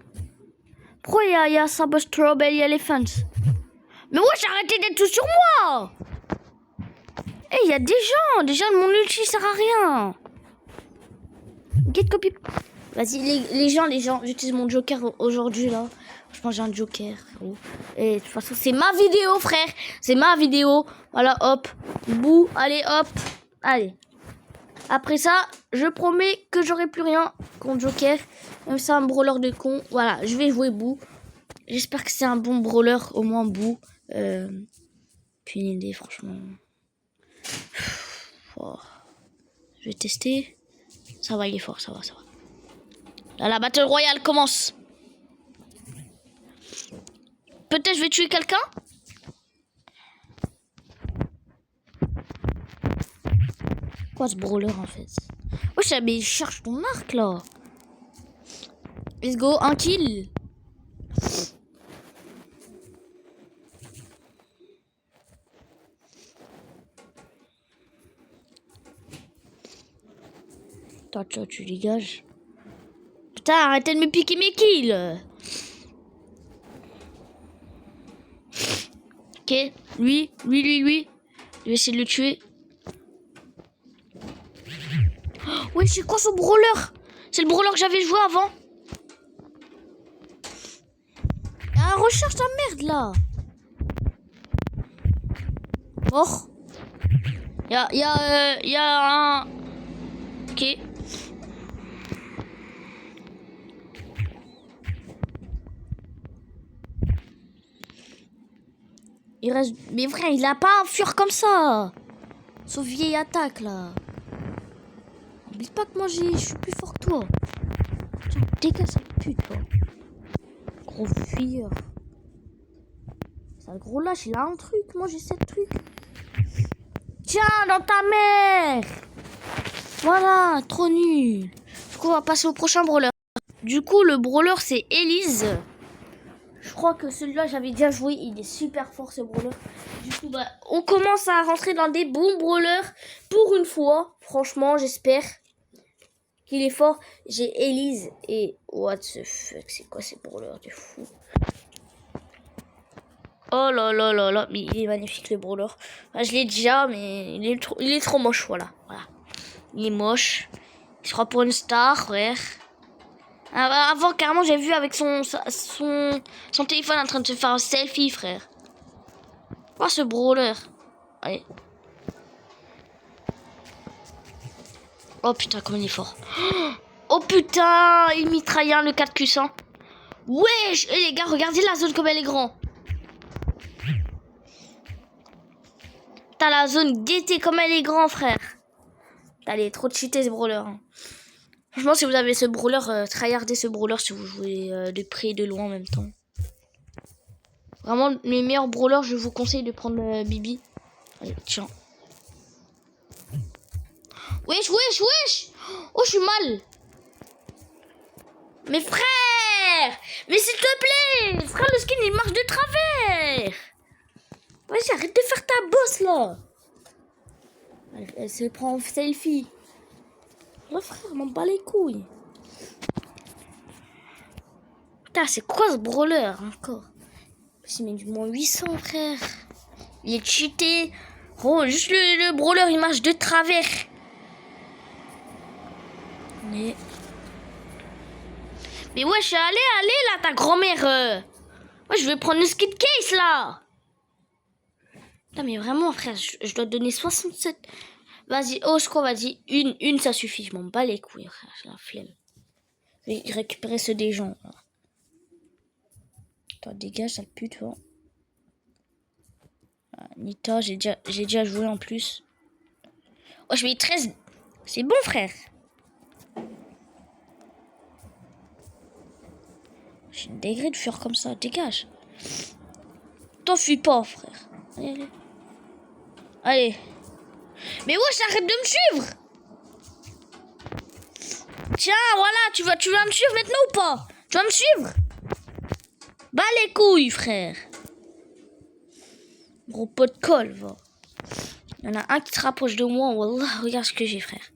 Pourquoi il y a Sabo Strawberry Elephant? Mais wesh, arrêtez d'être tout sur moi. Eh, il y a des gens, mon ulti sert à rien. Get copy. Vas-y, les gens, j'utilise mon joker aujourd'hui, là. Je pense que j'ai un joker, frérot. Et de toute façon, c'est ma vidéo, frère. C'est ma vidéo. Voilà, hop. Bouh. Allez, hop. Allez. Après ça, je promets que j'aurai plus rien contre joker. Même ça, un brawler de con. Voilà, je vais jouer Bouh. J'espère que c'est un bon brawler, au moins Bouh. Puis une idée, franchement. Oh. Je vais tester. Ça va, il est fort, ça va. Là, la Battle Royale commence. peut-être je vais tuer quelqu'un. Quoi ce brawler en fait? Wesh, mais cherche ton arc là. Let's go, un kill. Toi, tu dégages. Putain, arrêtez de me piquer mes kills. Ok, lui. Je vais essayer de le tuer. Ouais, c'est quoi ce brawler? C'est le brawler que j'avais joué avant. Ah, recherche ta merde là. Mort. Y a un... Ok. Il reste... Mais frère, il a pas un fur comme ça. Sauf vieille attaque là. N'oublie pas que moi je suis plus fort que toi. Tiens, dégage cette pute toi. Gros fuyeur. C'est un gros lâche, il a un truc. Moi j'ai 7 trucs. Tiens, dans ta mère. Voilà, trop nul. Du coup, on va passer au prochain brawler. Du coup, le brawler c'est Elise. Je crois que celui-là, j'avais déjà joué. Il est super fort ce brawler. Du coup, bah, on commence à rentrer dans des bons brawlers. Pour une fois, franchement, j'espère qu'il est fort. J'ai Elise et... What the fuck, c'est quoi ces brawlers de fou? Oh là là là là, mais il est magnifique le brawler. Enfin, je l'ai déjà, mais il est trop moche, voilà. Il est moche. Il sera pour une star, frère. Avant, carrément, j'ai vu avec son téléphone en train de se faire un selfie, frère. Oh, ce brawler. Allez. Oh putain, comme il est fort. Oh putain, il mitraille le 4Q100. Wesh, les gars, regardez la zone comme elle est grande. Putain, la zone gaieté comme elle est grande, frère. Allez, trop cheaté ce brawler. Franchement, si vous avez ce brawler, tryhardez ce brawler si vous jouez de près et de loin en même temps. Vraiment, les meilleurs brawlers, je vous conseille de prendre Bibi. Allez, tiens. Wesh. Oh, je suis mal. Mais frère, mais s'il te plaît. Frère, le skin, il marche de travers. Vas-y, arrête de faire ta bosse, là. Elle se prend en selfie. Le frère, m'en bat les couilles. Putain, c'est quoi ce brawler encore? C'est mis du moins 800, frère. Il est cheaté. Oh, juste le brawler, il marche de travers. Mais wesh, allez là, ta grand-mère. Moi, je vais prendre le skid case, là. Putain, mais vraiment, frère, je dois te donner 67. Vas-y, oh, je crois, vas-y. Une, ça suffit. Je m'en bats les couilles, frère. J'ai la flemme. Je vais récupérer ceux des gens. Là. Toi, dégage, sale pute, toi. Ah, Nita, j'ai déjà joué en plus. Oh, je mets 13. C'est bon, frère. J'ai une degré de fuir comme ça. Dégage. T'enfuis pas, frère. Allez. Mais wesh, arrête de me suivre. Tiens, voilà, tu vas me suivre maintenant ou pas? Tu vas me suivre? Bas les couilles, frère. Gros pot de colle, va. Il y en a un qui se rapproche de moi. Wallah, regarde ce que j'ai, frère.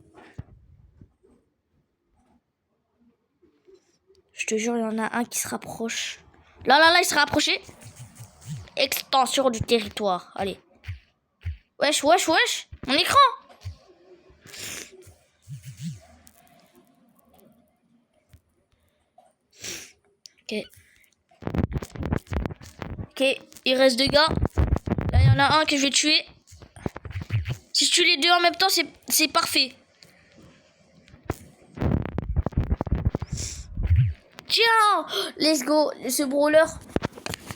Je te jure, il y en a un qui se rapproche. Là, il s'est rapproché. Extension du territoire. Allez. Wesh. Mon écran. Ok, il reste 2 gars. Là, il y en a un que je vais tuer. Si je tue les deux en même temps, c'est parfait. Tiens, let's go. Ce brawler,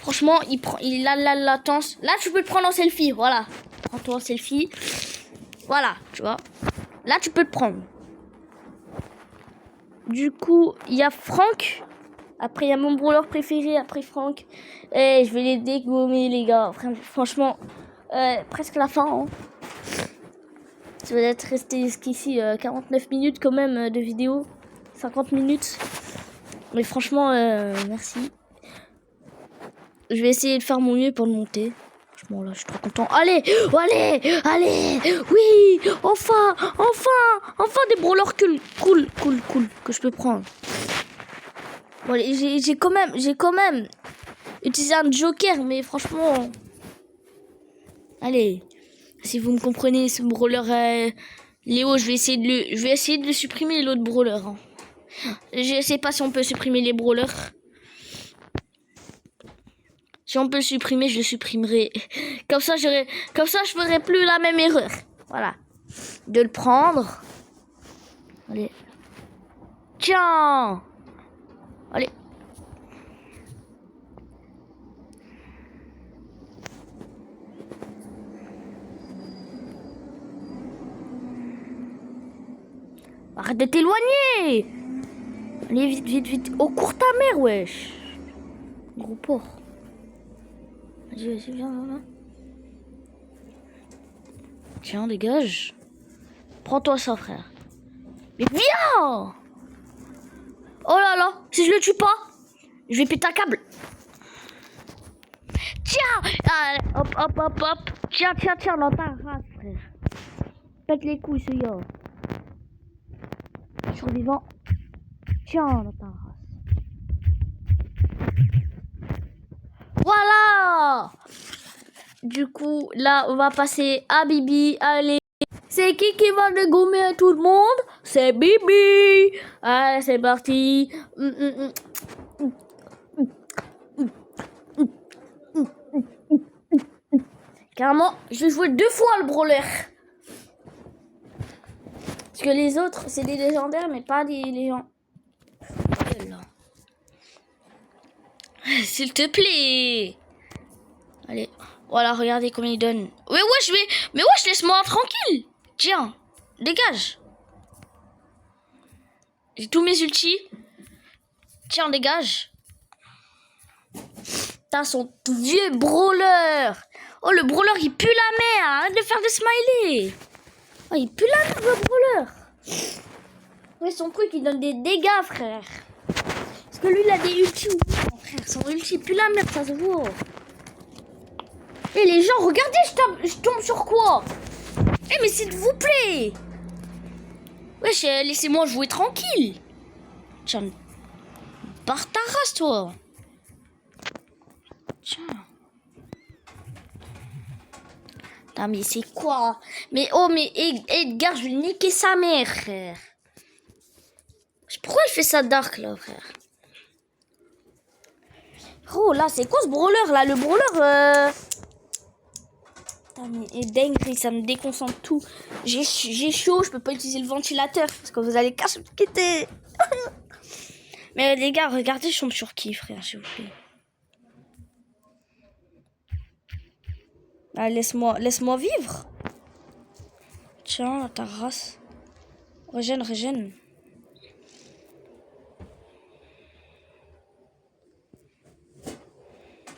franchement, il a la latence. Là, tu peux te prendre en selfie. Voilà. Prends-toi en selfie. Voilà, tu vois. Là, tu peux te prendre. Du coup, il y a Franck. Après, il y a mon brawler préféré, après Franck. Et je vais les dégommer, les gars. Franchement, presque la fin. Hein. Si vous êtes resté jusqu'ici, 49 minutes quand même de vidéo. 50 minutes. Mais franchement, merci. Je vais essayer de faire mon mieux pour le monter. Franchement, là, je suis trop content. Allez, allez, oui, enfin, des brawlers cool, que je peux prendre. Bon, allez, j'ai quand même utilisé un joker, mais franchement, allez, si vous me comprenez, ce brawler, Léo, je vais essayer de le supprimer, l'autre brawler. Hein. Je sais pas si on peut supprimer les brawlers. Si on peut le supprimer, je le supprimerai. Comme ça, je ferai plus la même erreur. Voilà. De le prendre. Allez. Tiens. Allez. Arrête de t'éloigner. Allez, vite. Oh, cours ta mère, wesh. Gros porc. Vas-y, viens. Tiens, dégage. Prends-toi ça, frère. Mais viens. Oh là, si je le tue pas, je vais péter un câble. Tiens. Allez, hop. Tiens, dans ta race, frère. Pète les couilles, ce gars. Survivant. Tiens, dans ta race. Voilà. Du coup, là, on va passer à Bibi. Allez. C'est qui va dégommer tout le monde? C'est Bibi. Allez, c'est parti. Carrément, je vais jouer 2 fois le brawler. Parce que les autres, c'est des légendaires, mais pas des légendaires. S'il te plaît. Allez. Voilà, regardez combien il donne. Mais wesh, laisse-moi tranquille. Tiens, dégage. J'ai tous mes ultis. Tiens, dégage. T'as son vieux brawler. Oh, le brawler, il pue la merde. Arrête de faire des smileys. Oh, il pue la merde, le brawler. Ouais, son truc, il donne des dégâts, frère. Parce que lui, il a des ultis. Frère, son ulti pue la merde, ça se voit. Et les gens, regardez, je tombe sur quoi? Eh, mais s'il vous plaît. Wesh, laissez-moi jouer tranquille. Tiens, barre ta race, toi. Tiens. Putain, mais c'est quoi? Mais Edgar, je vais niquer sa mère, frère. Pourquoi il fait ça dark, là, frère? Oh, là, c'est quoi ce brawler, là? Le brawler, Putain, mais dingue, ça me déconcentre tout. J'ai chaud, je peux pas utiliser le ventilateur parce que vous allez casser le quitter. Mais les gars, regardez, je tombe sur qui, frère, s'il vous plaît. Ah, laisse-moi vivre. Tiens, ta race. Régène.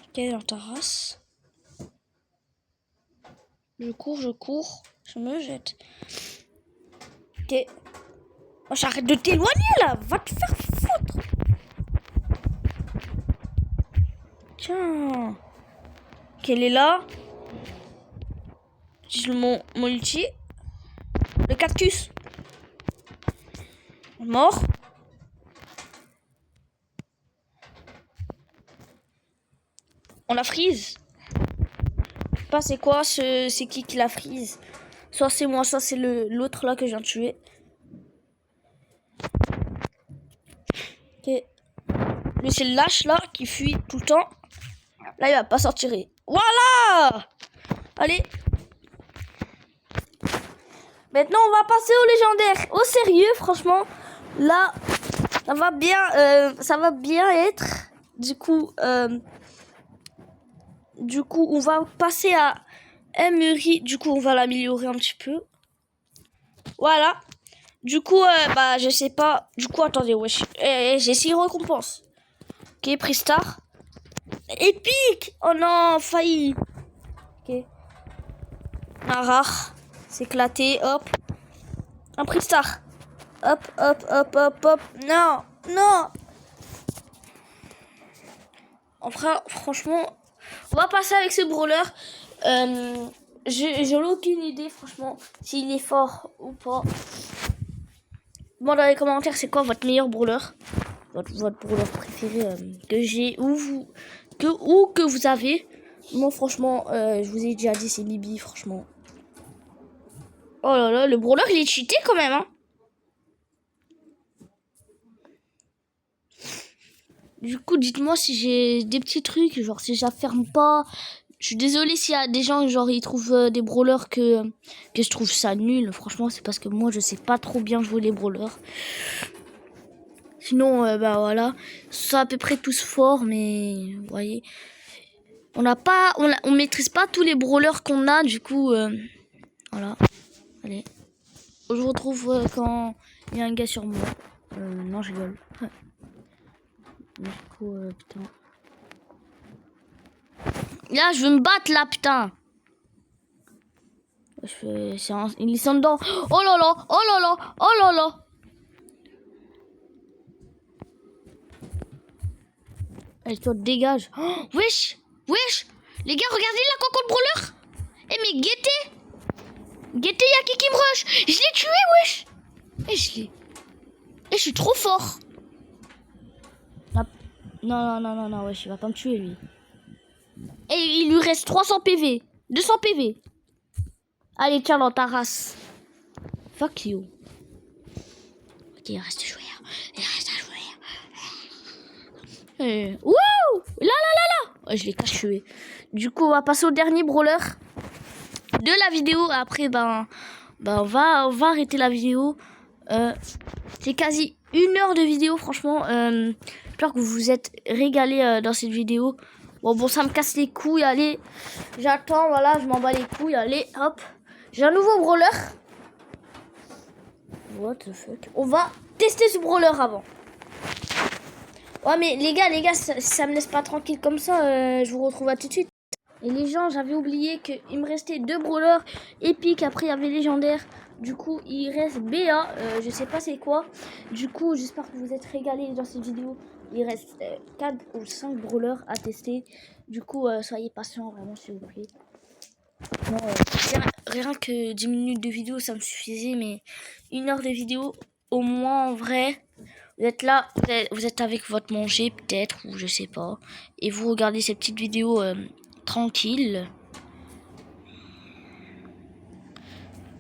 Ok, dans ta race. Je cours. Je me jette. Ok. Oh, j'arrête de t'éloigner, là. Va te faire foutre. Tiens. Ok, elle est là. J'ai mon ulti. Le cactus. Mort. On la freeze. Je sais pas c'est quoi, c'est qui la freeze. Soit c'est moi, soit c'est l'autre là que je viens de tuer. Ok. Lui c'est le lâche là qui fuit tout le temps. Là il va pas sortir. Voilà. Allez. Maintenant on va passer au légendaire. Au sérieux franchement. Là ça va bien être. Du coup on va passer à Emery. Du coup on va l'améliorer un petit peu. Voilà. Du coup je sais pas. Du coup attendez wesh. J'ai 6 récompenses. Ok, prix star. Épique. Oh non, failli. Ok. Un rare. C'est éclaté, hop. Un prix star. Hop, hop, hop, hop, hop. Non, non. Enfin, franchement, on va passer avec ce brawler. J'ai aucune idée, franchement, s'il est fort ou pas. Bon, dans les commentaires, c'est quoi votre meilleur brawler, votre brawler préféré que j'ai ou que vous avez. Moi, franchement, je vous ai déjà dit, c'est Bibi, franchement. Oh là là, le brawler, il est cheaté quand même, hein. Du coup, dites-moi si j'ai des petits trucs, genre si j'afferme pas. Je suis désolée s'il y a des gens, genre, ils trouvent des brawlers que je trouve ça nul. Franchement, c'est parce que moi, je sais pas trop bien jouer les brawlers. Sinon, bah voilà, sont à peu près tous forts, mais vous voyez, on maîtrise pas tous les brawlers qu'on a, du coup, voilà. Allez, je vous retrouve quand il y a un gars sur moi. Non, je rigole. Du coup, putain. Là, je veux me battre, là, putain. Ils sont dedans. Oh là là, oh là là, oh là là. Allez, toi, dégage. Oh, wesh, wesh. Les gars, regardez là, quoi, le brawler. Eh, mais guettez. Guettez, y'a qui me rush. Je l'ai tué, wesh. Et je suis trop fort. Non, wesh, il va pas me tuer, lui. Et il lui reste 300 PV. 200 PV. Allez, tiens, dans ta race. Fuck you. Ok, il reste à jouer. Il reste à jouer. Wouh. Là. Je l'ai caché. Du coup, on va passer au dernier brawler de la vidéo. Après, on va arrêter la vidéo. C'est quasi 1 heure de vidéo, franchement. J'espère que vous vous êtes régalés dans cette vidéo. Bon, ça me casse les couilles. Allez, j'attends, voilà, je m'en bats les couilles. Allez, hop. J'ai un nouveau brawler. What the fuck. On va tester ce brawler avant. Ouais, mais les gars, ça me laisse pas tranquille comme ça. Je vous retrouve à tout de suite. Et les gens, j'avais oublié qu'il me restait 2 brawlers épiques. Après, il y avait légendaire. Du coup, il reste BA. Je sais pas c'est quoi. Du coup, j'espère que vous êtes régalés dans cette vidéo. Il reste 4 ou 5 brawlers à tester. Du coup, soyez patients, vraiment, s'il vous plaît. Bon, rien que 10 minutes de vidéo, ça me suffisait. Mais 1 heure de vidéo, au moins, en vrai. Vous êtes là, vous êtes avec votre manger, peut-être, ou je sais pas. Et vous regardez ces petites vidéos tranquilles.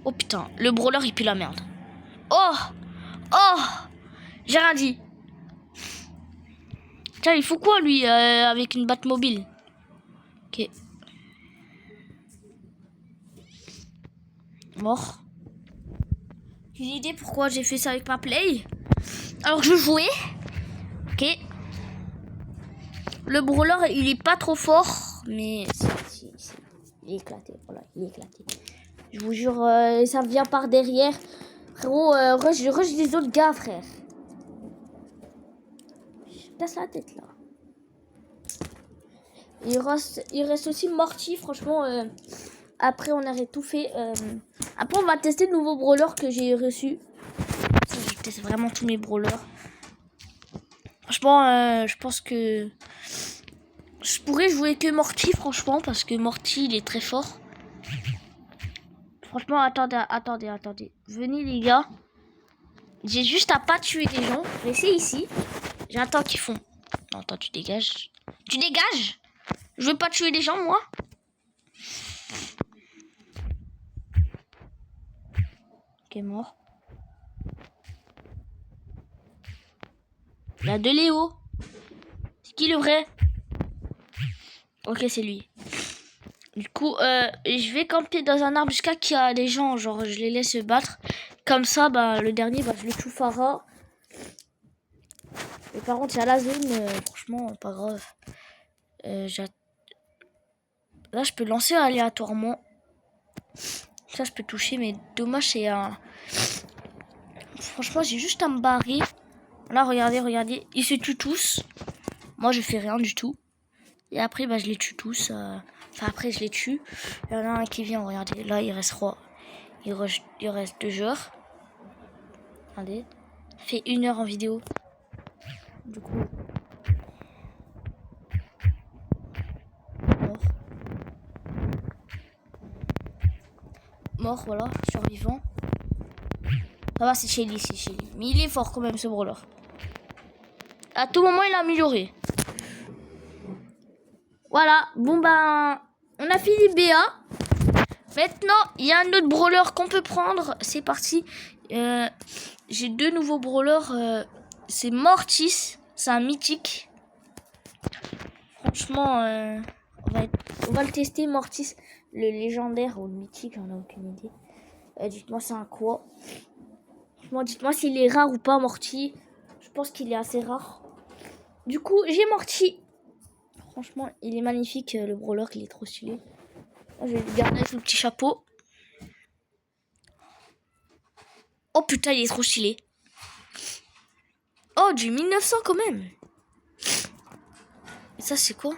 Oh putain, le brawler il pue la merde. Oh, j'ai rien dit. Tiens, il faut quoi lui avec une Batmobile? Ok. Mort. J'ai une idée pourquoi j'ai fait ça avec ma play. Alors je jouais. Ok. Le brawler il est pas trop fort, mais il est éclaté. Voilà, il est éclaté. Je vous jure, ça vient par derrière. Frérot, rush des autres gars, frère. Je casse la tête, là. Il reste aussi Morty, franchement. Après, on aurait tout fait. Après, on va tester le nouveau brawler que j'ai reçu. Je teste vraiment tous mes brawlers. Franchement, je pense que je pourrais jouer que Morty, franchement, parce que Morty, il est très fort. Franchement, attendez. Venez, les gars. J'ai juste à pas tuer les gens. Je vais essayer ici. J'attends qu'ils font. Non, attends, tu dégages. Tu dégages. Je veux pas tuer les gens, moi. Ok, mort. Il y a 2 Léo. C'est qui le vrai? Ok, c'est lui. Du coup, je vais camper dans un arbre jusqu'à qu'il y a des gens. Genre, je les laisse se battre. Comme ça, le dernier, je le tue Farah. Et par contre, il y a la zone. Franchement, pas grave. Là, je peux lancer aléatoirement. Ça, je peux toucher, mais dommage, c'est un... Franchement, j'ai juste à me barrer. Là, regardez. Ils se tuent tous. Moi, je fais rien du tout. Et après, bah, je les tue tous. Enfin, après, je les tue. Il y en a un qui vient, regardez. Là, il reste 3. Il reste 2 joueurs. Regardez. Ça fait 1 heure en vidéo. Du coup. Mort. Mort, voilà. Survivant. Ça va, c'est Shelly, c'est Shelly. Mais il est fort quand même, ce brawler. À tout moment, il a amélioré. Voilà. Bon, ben, on a fini BA. Maintenant, il y a un autre brawler qu'on peut prendre. C'est parti. J'ai 2 nouveaux brawlers. C'est Mortis. C'est un mythique. Franchement, on va le tester, Mortis. Le légendaire ou le mythique, j'en ai aucune idée. Dites-moi, c'est un quoi? Franchement, dites-moi s'il est rare ou pas, Mortis. Je pense qu'il est assez rare. Du coup, j'ai Mortis. Franchement, il est magnifique, le brawler, il est trop stylé. Moi, je vais le garder avec le petit chapeau. Oh putain, il est trop stylé. Oh, du 1900 quand même. Et ça, c'est quoi?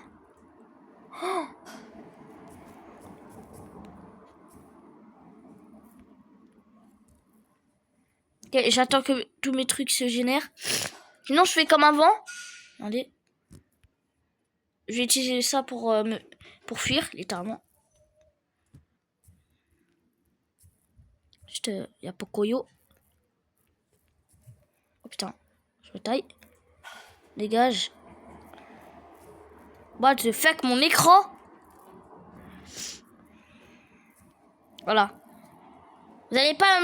Oh. Okay, j'attends que tous mes trucs se génèrent. Sinon, je fais comme avant. Attendez. Je vais utiliser ça pour fuir, littéralement. Juste, y a Pocoyo. Oh putain, je me taille. Dégage. What the fuck, mon écran. Voilà. Vous n'allez pas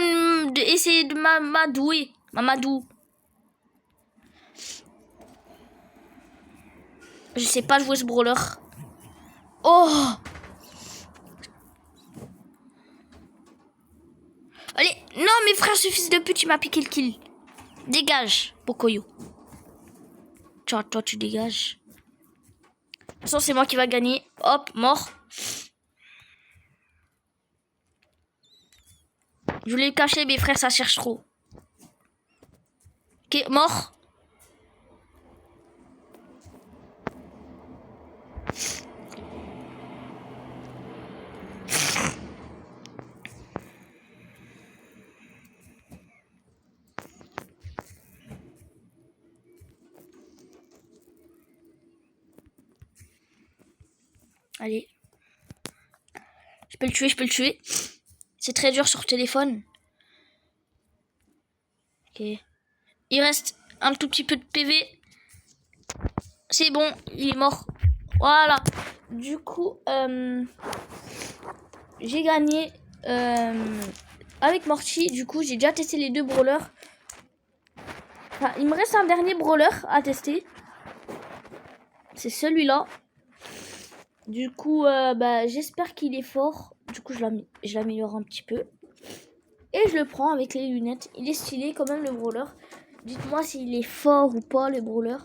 essayer de m'amadouer. Mamadou. Je sais pas jouer ce brawler. Oh. Allez, non, mes frères, ce fils de pute, il m'a piqué le kill. Dégage, Pocoyo. Toi, tu dégages. De toute façon, c'est moi qui va gagner. Hop, mort. Je voulais le cacher, mes frères, ça cherche trop. Ok, mort. Allez. Je peux le tuer. C'est très dur sur téléphone. Ok. Il reste un tout petit peu de PV. C'est bon, il est mort. Voilà. Du coup, j'ai gagné avec Morty. Du coup, j'ai déjà testé les 2 brawlers. Enfin, il me reste un dernier brawler à tester. C'est celui-là. Du coup, bah, j'espère qu'il est fort. Du coup, je l'améliore un petit peu. Et je le prends avec les lunettes. Il est stylé quand même, le brawler. Dites-moi s'il est fort ou pas, le brawler.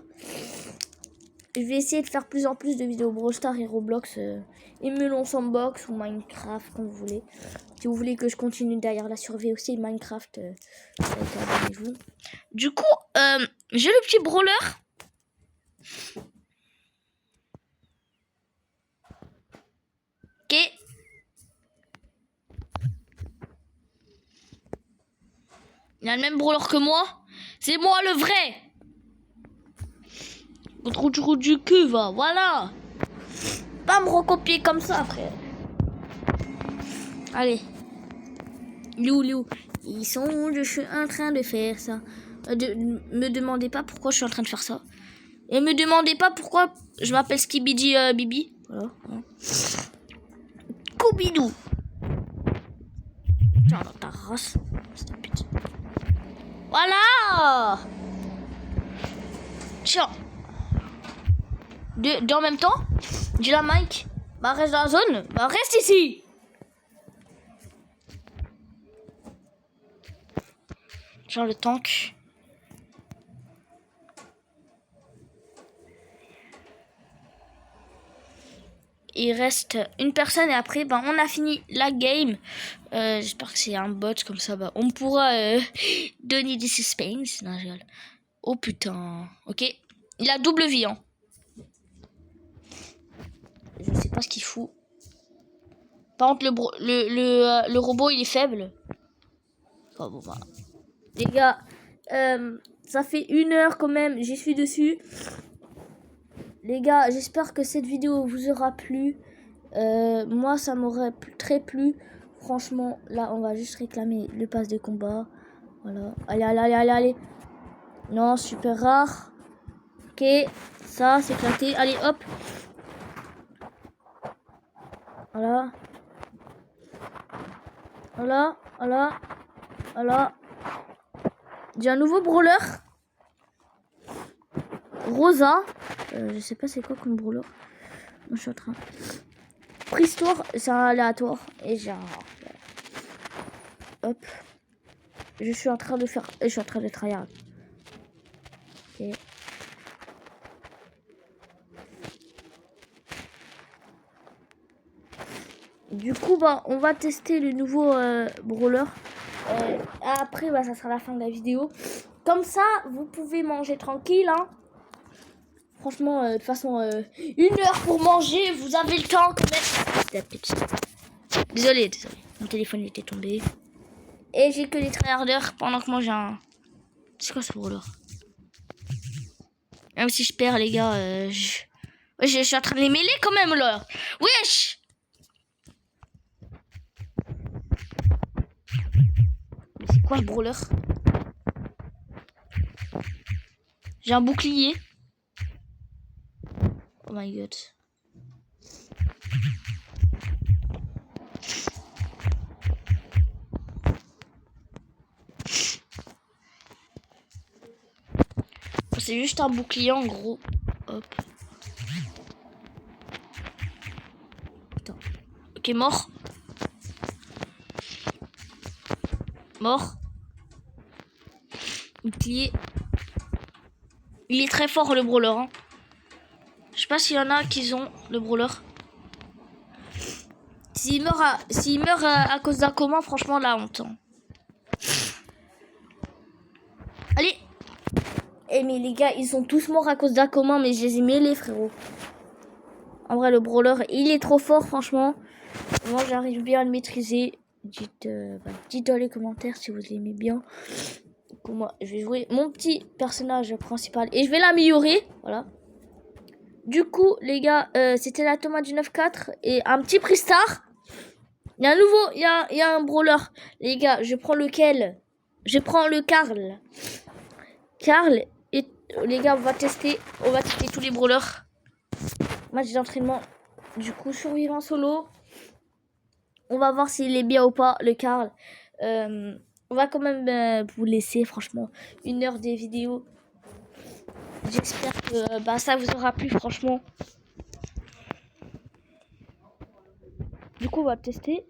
Je vais essayer de faire plus en plus de vidéos Brawl Stars et Roblox. Et Melon Sandbox ou Minecraft, comme vous voulez. Si vous voulez que je continue derrière la survie aussi, Minecraft, abonnez-vous. Du coup, j'ai le petit brawler. Ok. Il a le même brawler que moi. C'est moi le vrai. Votre trou du cul, va. Voilà. Pas me recopier comme ça, frère. Allez. Loulou. Ils sont où? Je suis en train de faire ça. Me demandez pas pourquoi je suis en train de faire ça. Et me demandez pas pourquoi je m'appelle Skibidi Bibi. Voilà. Koubidou. Tiens, dans ta race. Voilà. Tiens. En même temps, dis la Mike. Bah reste dans la zone. Bah reste ici. Genre le tank. Il reste une personne et après ben, on a fini la game. J'espère que c'est un bot comme ça. Bah, on pourra donner des suspense. Non, je rigole. Oh putain. Ok. Il a double vie. Hein. pas ce qu'il fout. Par contre, le robot, il est faible. Oh, bon, bah. Les gars, ça fait 1 heure quand même, j'y suis dessus. Les gars, j'espère que cette vidéo vous aura plu. Moi, ça m'aurait très plu. Franchement, là, on va juste réclamer le pass de combat. Voilà. Allez. Non, super rare. Ok, ça, c'est éclaté. Allez, hop. Voilà. J'ai un nouveau brawler. Rosa. Je sais pas c'est quoi comme brawler. Je suis en train. Préhistoire, c'est un aléatoire. Et j'ai un... Hop. Je suis en train de tryhard. Ok. Du coup, bah, on va tester le nouveau brawler. Après, bah, ça sera la fin de la vidéo. Comme ça, vous pouvez manger tranquille, hein. Franchement, de toute façon, 1 heure pour manger, vous avez le temps quand même. Désolé. Mon téléphone était tombé. Et j'ai que les tryharders pendant que moi j'ai un... C'est quoi ce brawler? Même si je perds, les gars, je suis en train de les mêler quand même, là. Wesh! Mais c'est quoi ce brawler? J'ai un bouclier. Oh my god. C'est juste un bouclier en gros. Hop. Attends. Ok, mort. Bouclier. Il est très fort le brawler. Hein. Je sais pas s'il y en a qui ont le brawler. S'il meurt à cause d'un coma, franchement, la honte. Hein. Allez. Eh mais les gars, ils sont tous morts à cause d'un coma, mais je les ai mêlés, frérot. En vrai, le brawler, il est trop fort, franchement. Moi, j'arrive bien à le maîtriser. Dites dans les commentaires si vous l'aimez bien. Moi, je vais jouer mon petit personnage principal et je vais l'améliorer. Voilà. Du coup, les gars, c'était la tomate du 9-4 et un petit Pristar. Il y a un nouveau, il y a un brawler. Les gars, je prends lequel? Je prends le Karl. Karl, et les gars, on va tester tous les brawlers. Match d'entraînement. Du coup, survivant solo. On va voir s'il est bien ou pas, le Karl. On va quand même vous laisser, franchement, 1 heure des vidéos. J'espère que ça vous aura plu, franchement. Du coup, on va tester.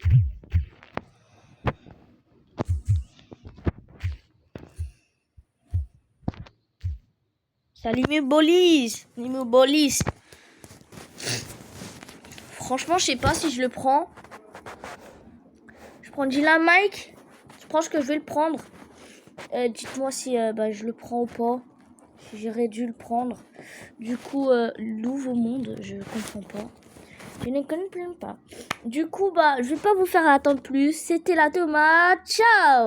Salut mes bolis. Franchement, je sais pas si je le prends. Je prends Dynamite. Je pense que je vais le prendre. Dites-moi si je le prends ou pas. Si j'aurais dû le prendre. Du coup, nouveau monde, je comprends pas. Je ne connais pas. Du coup, je vais pas vous faire attendre plus. C'était la tomate. Ciao!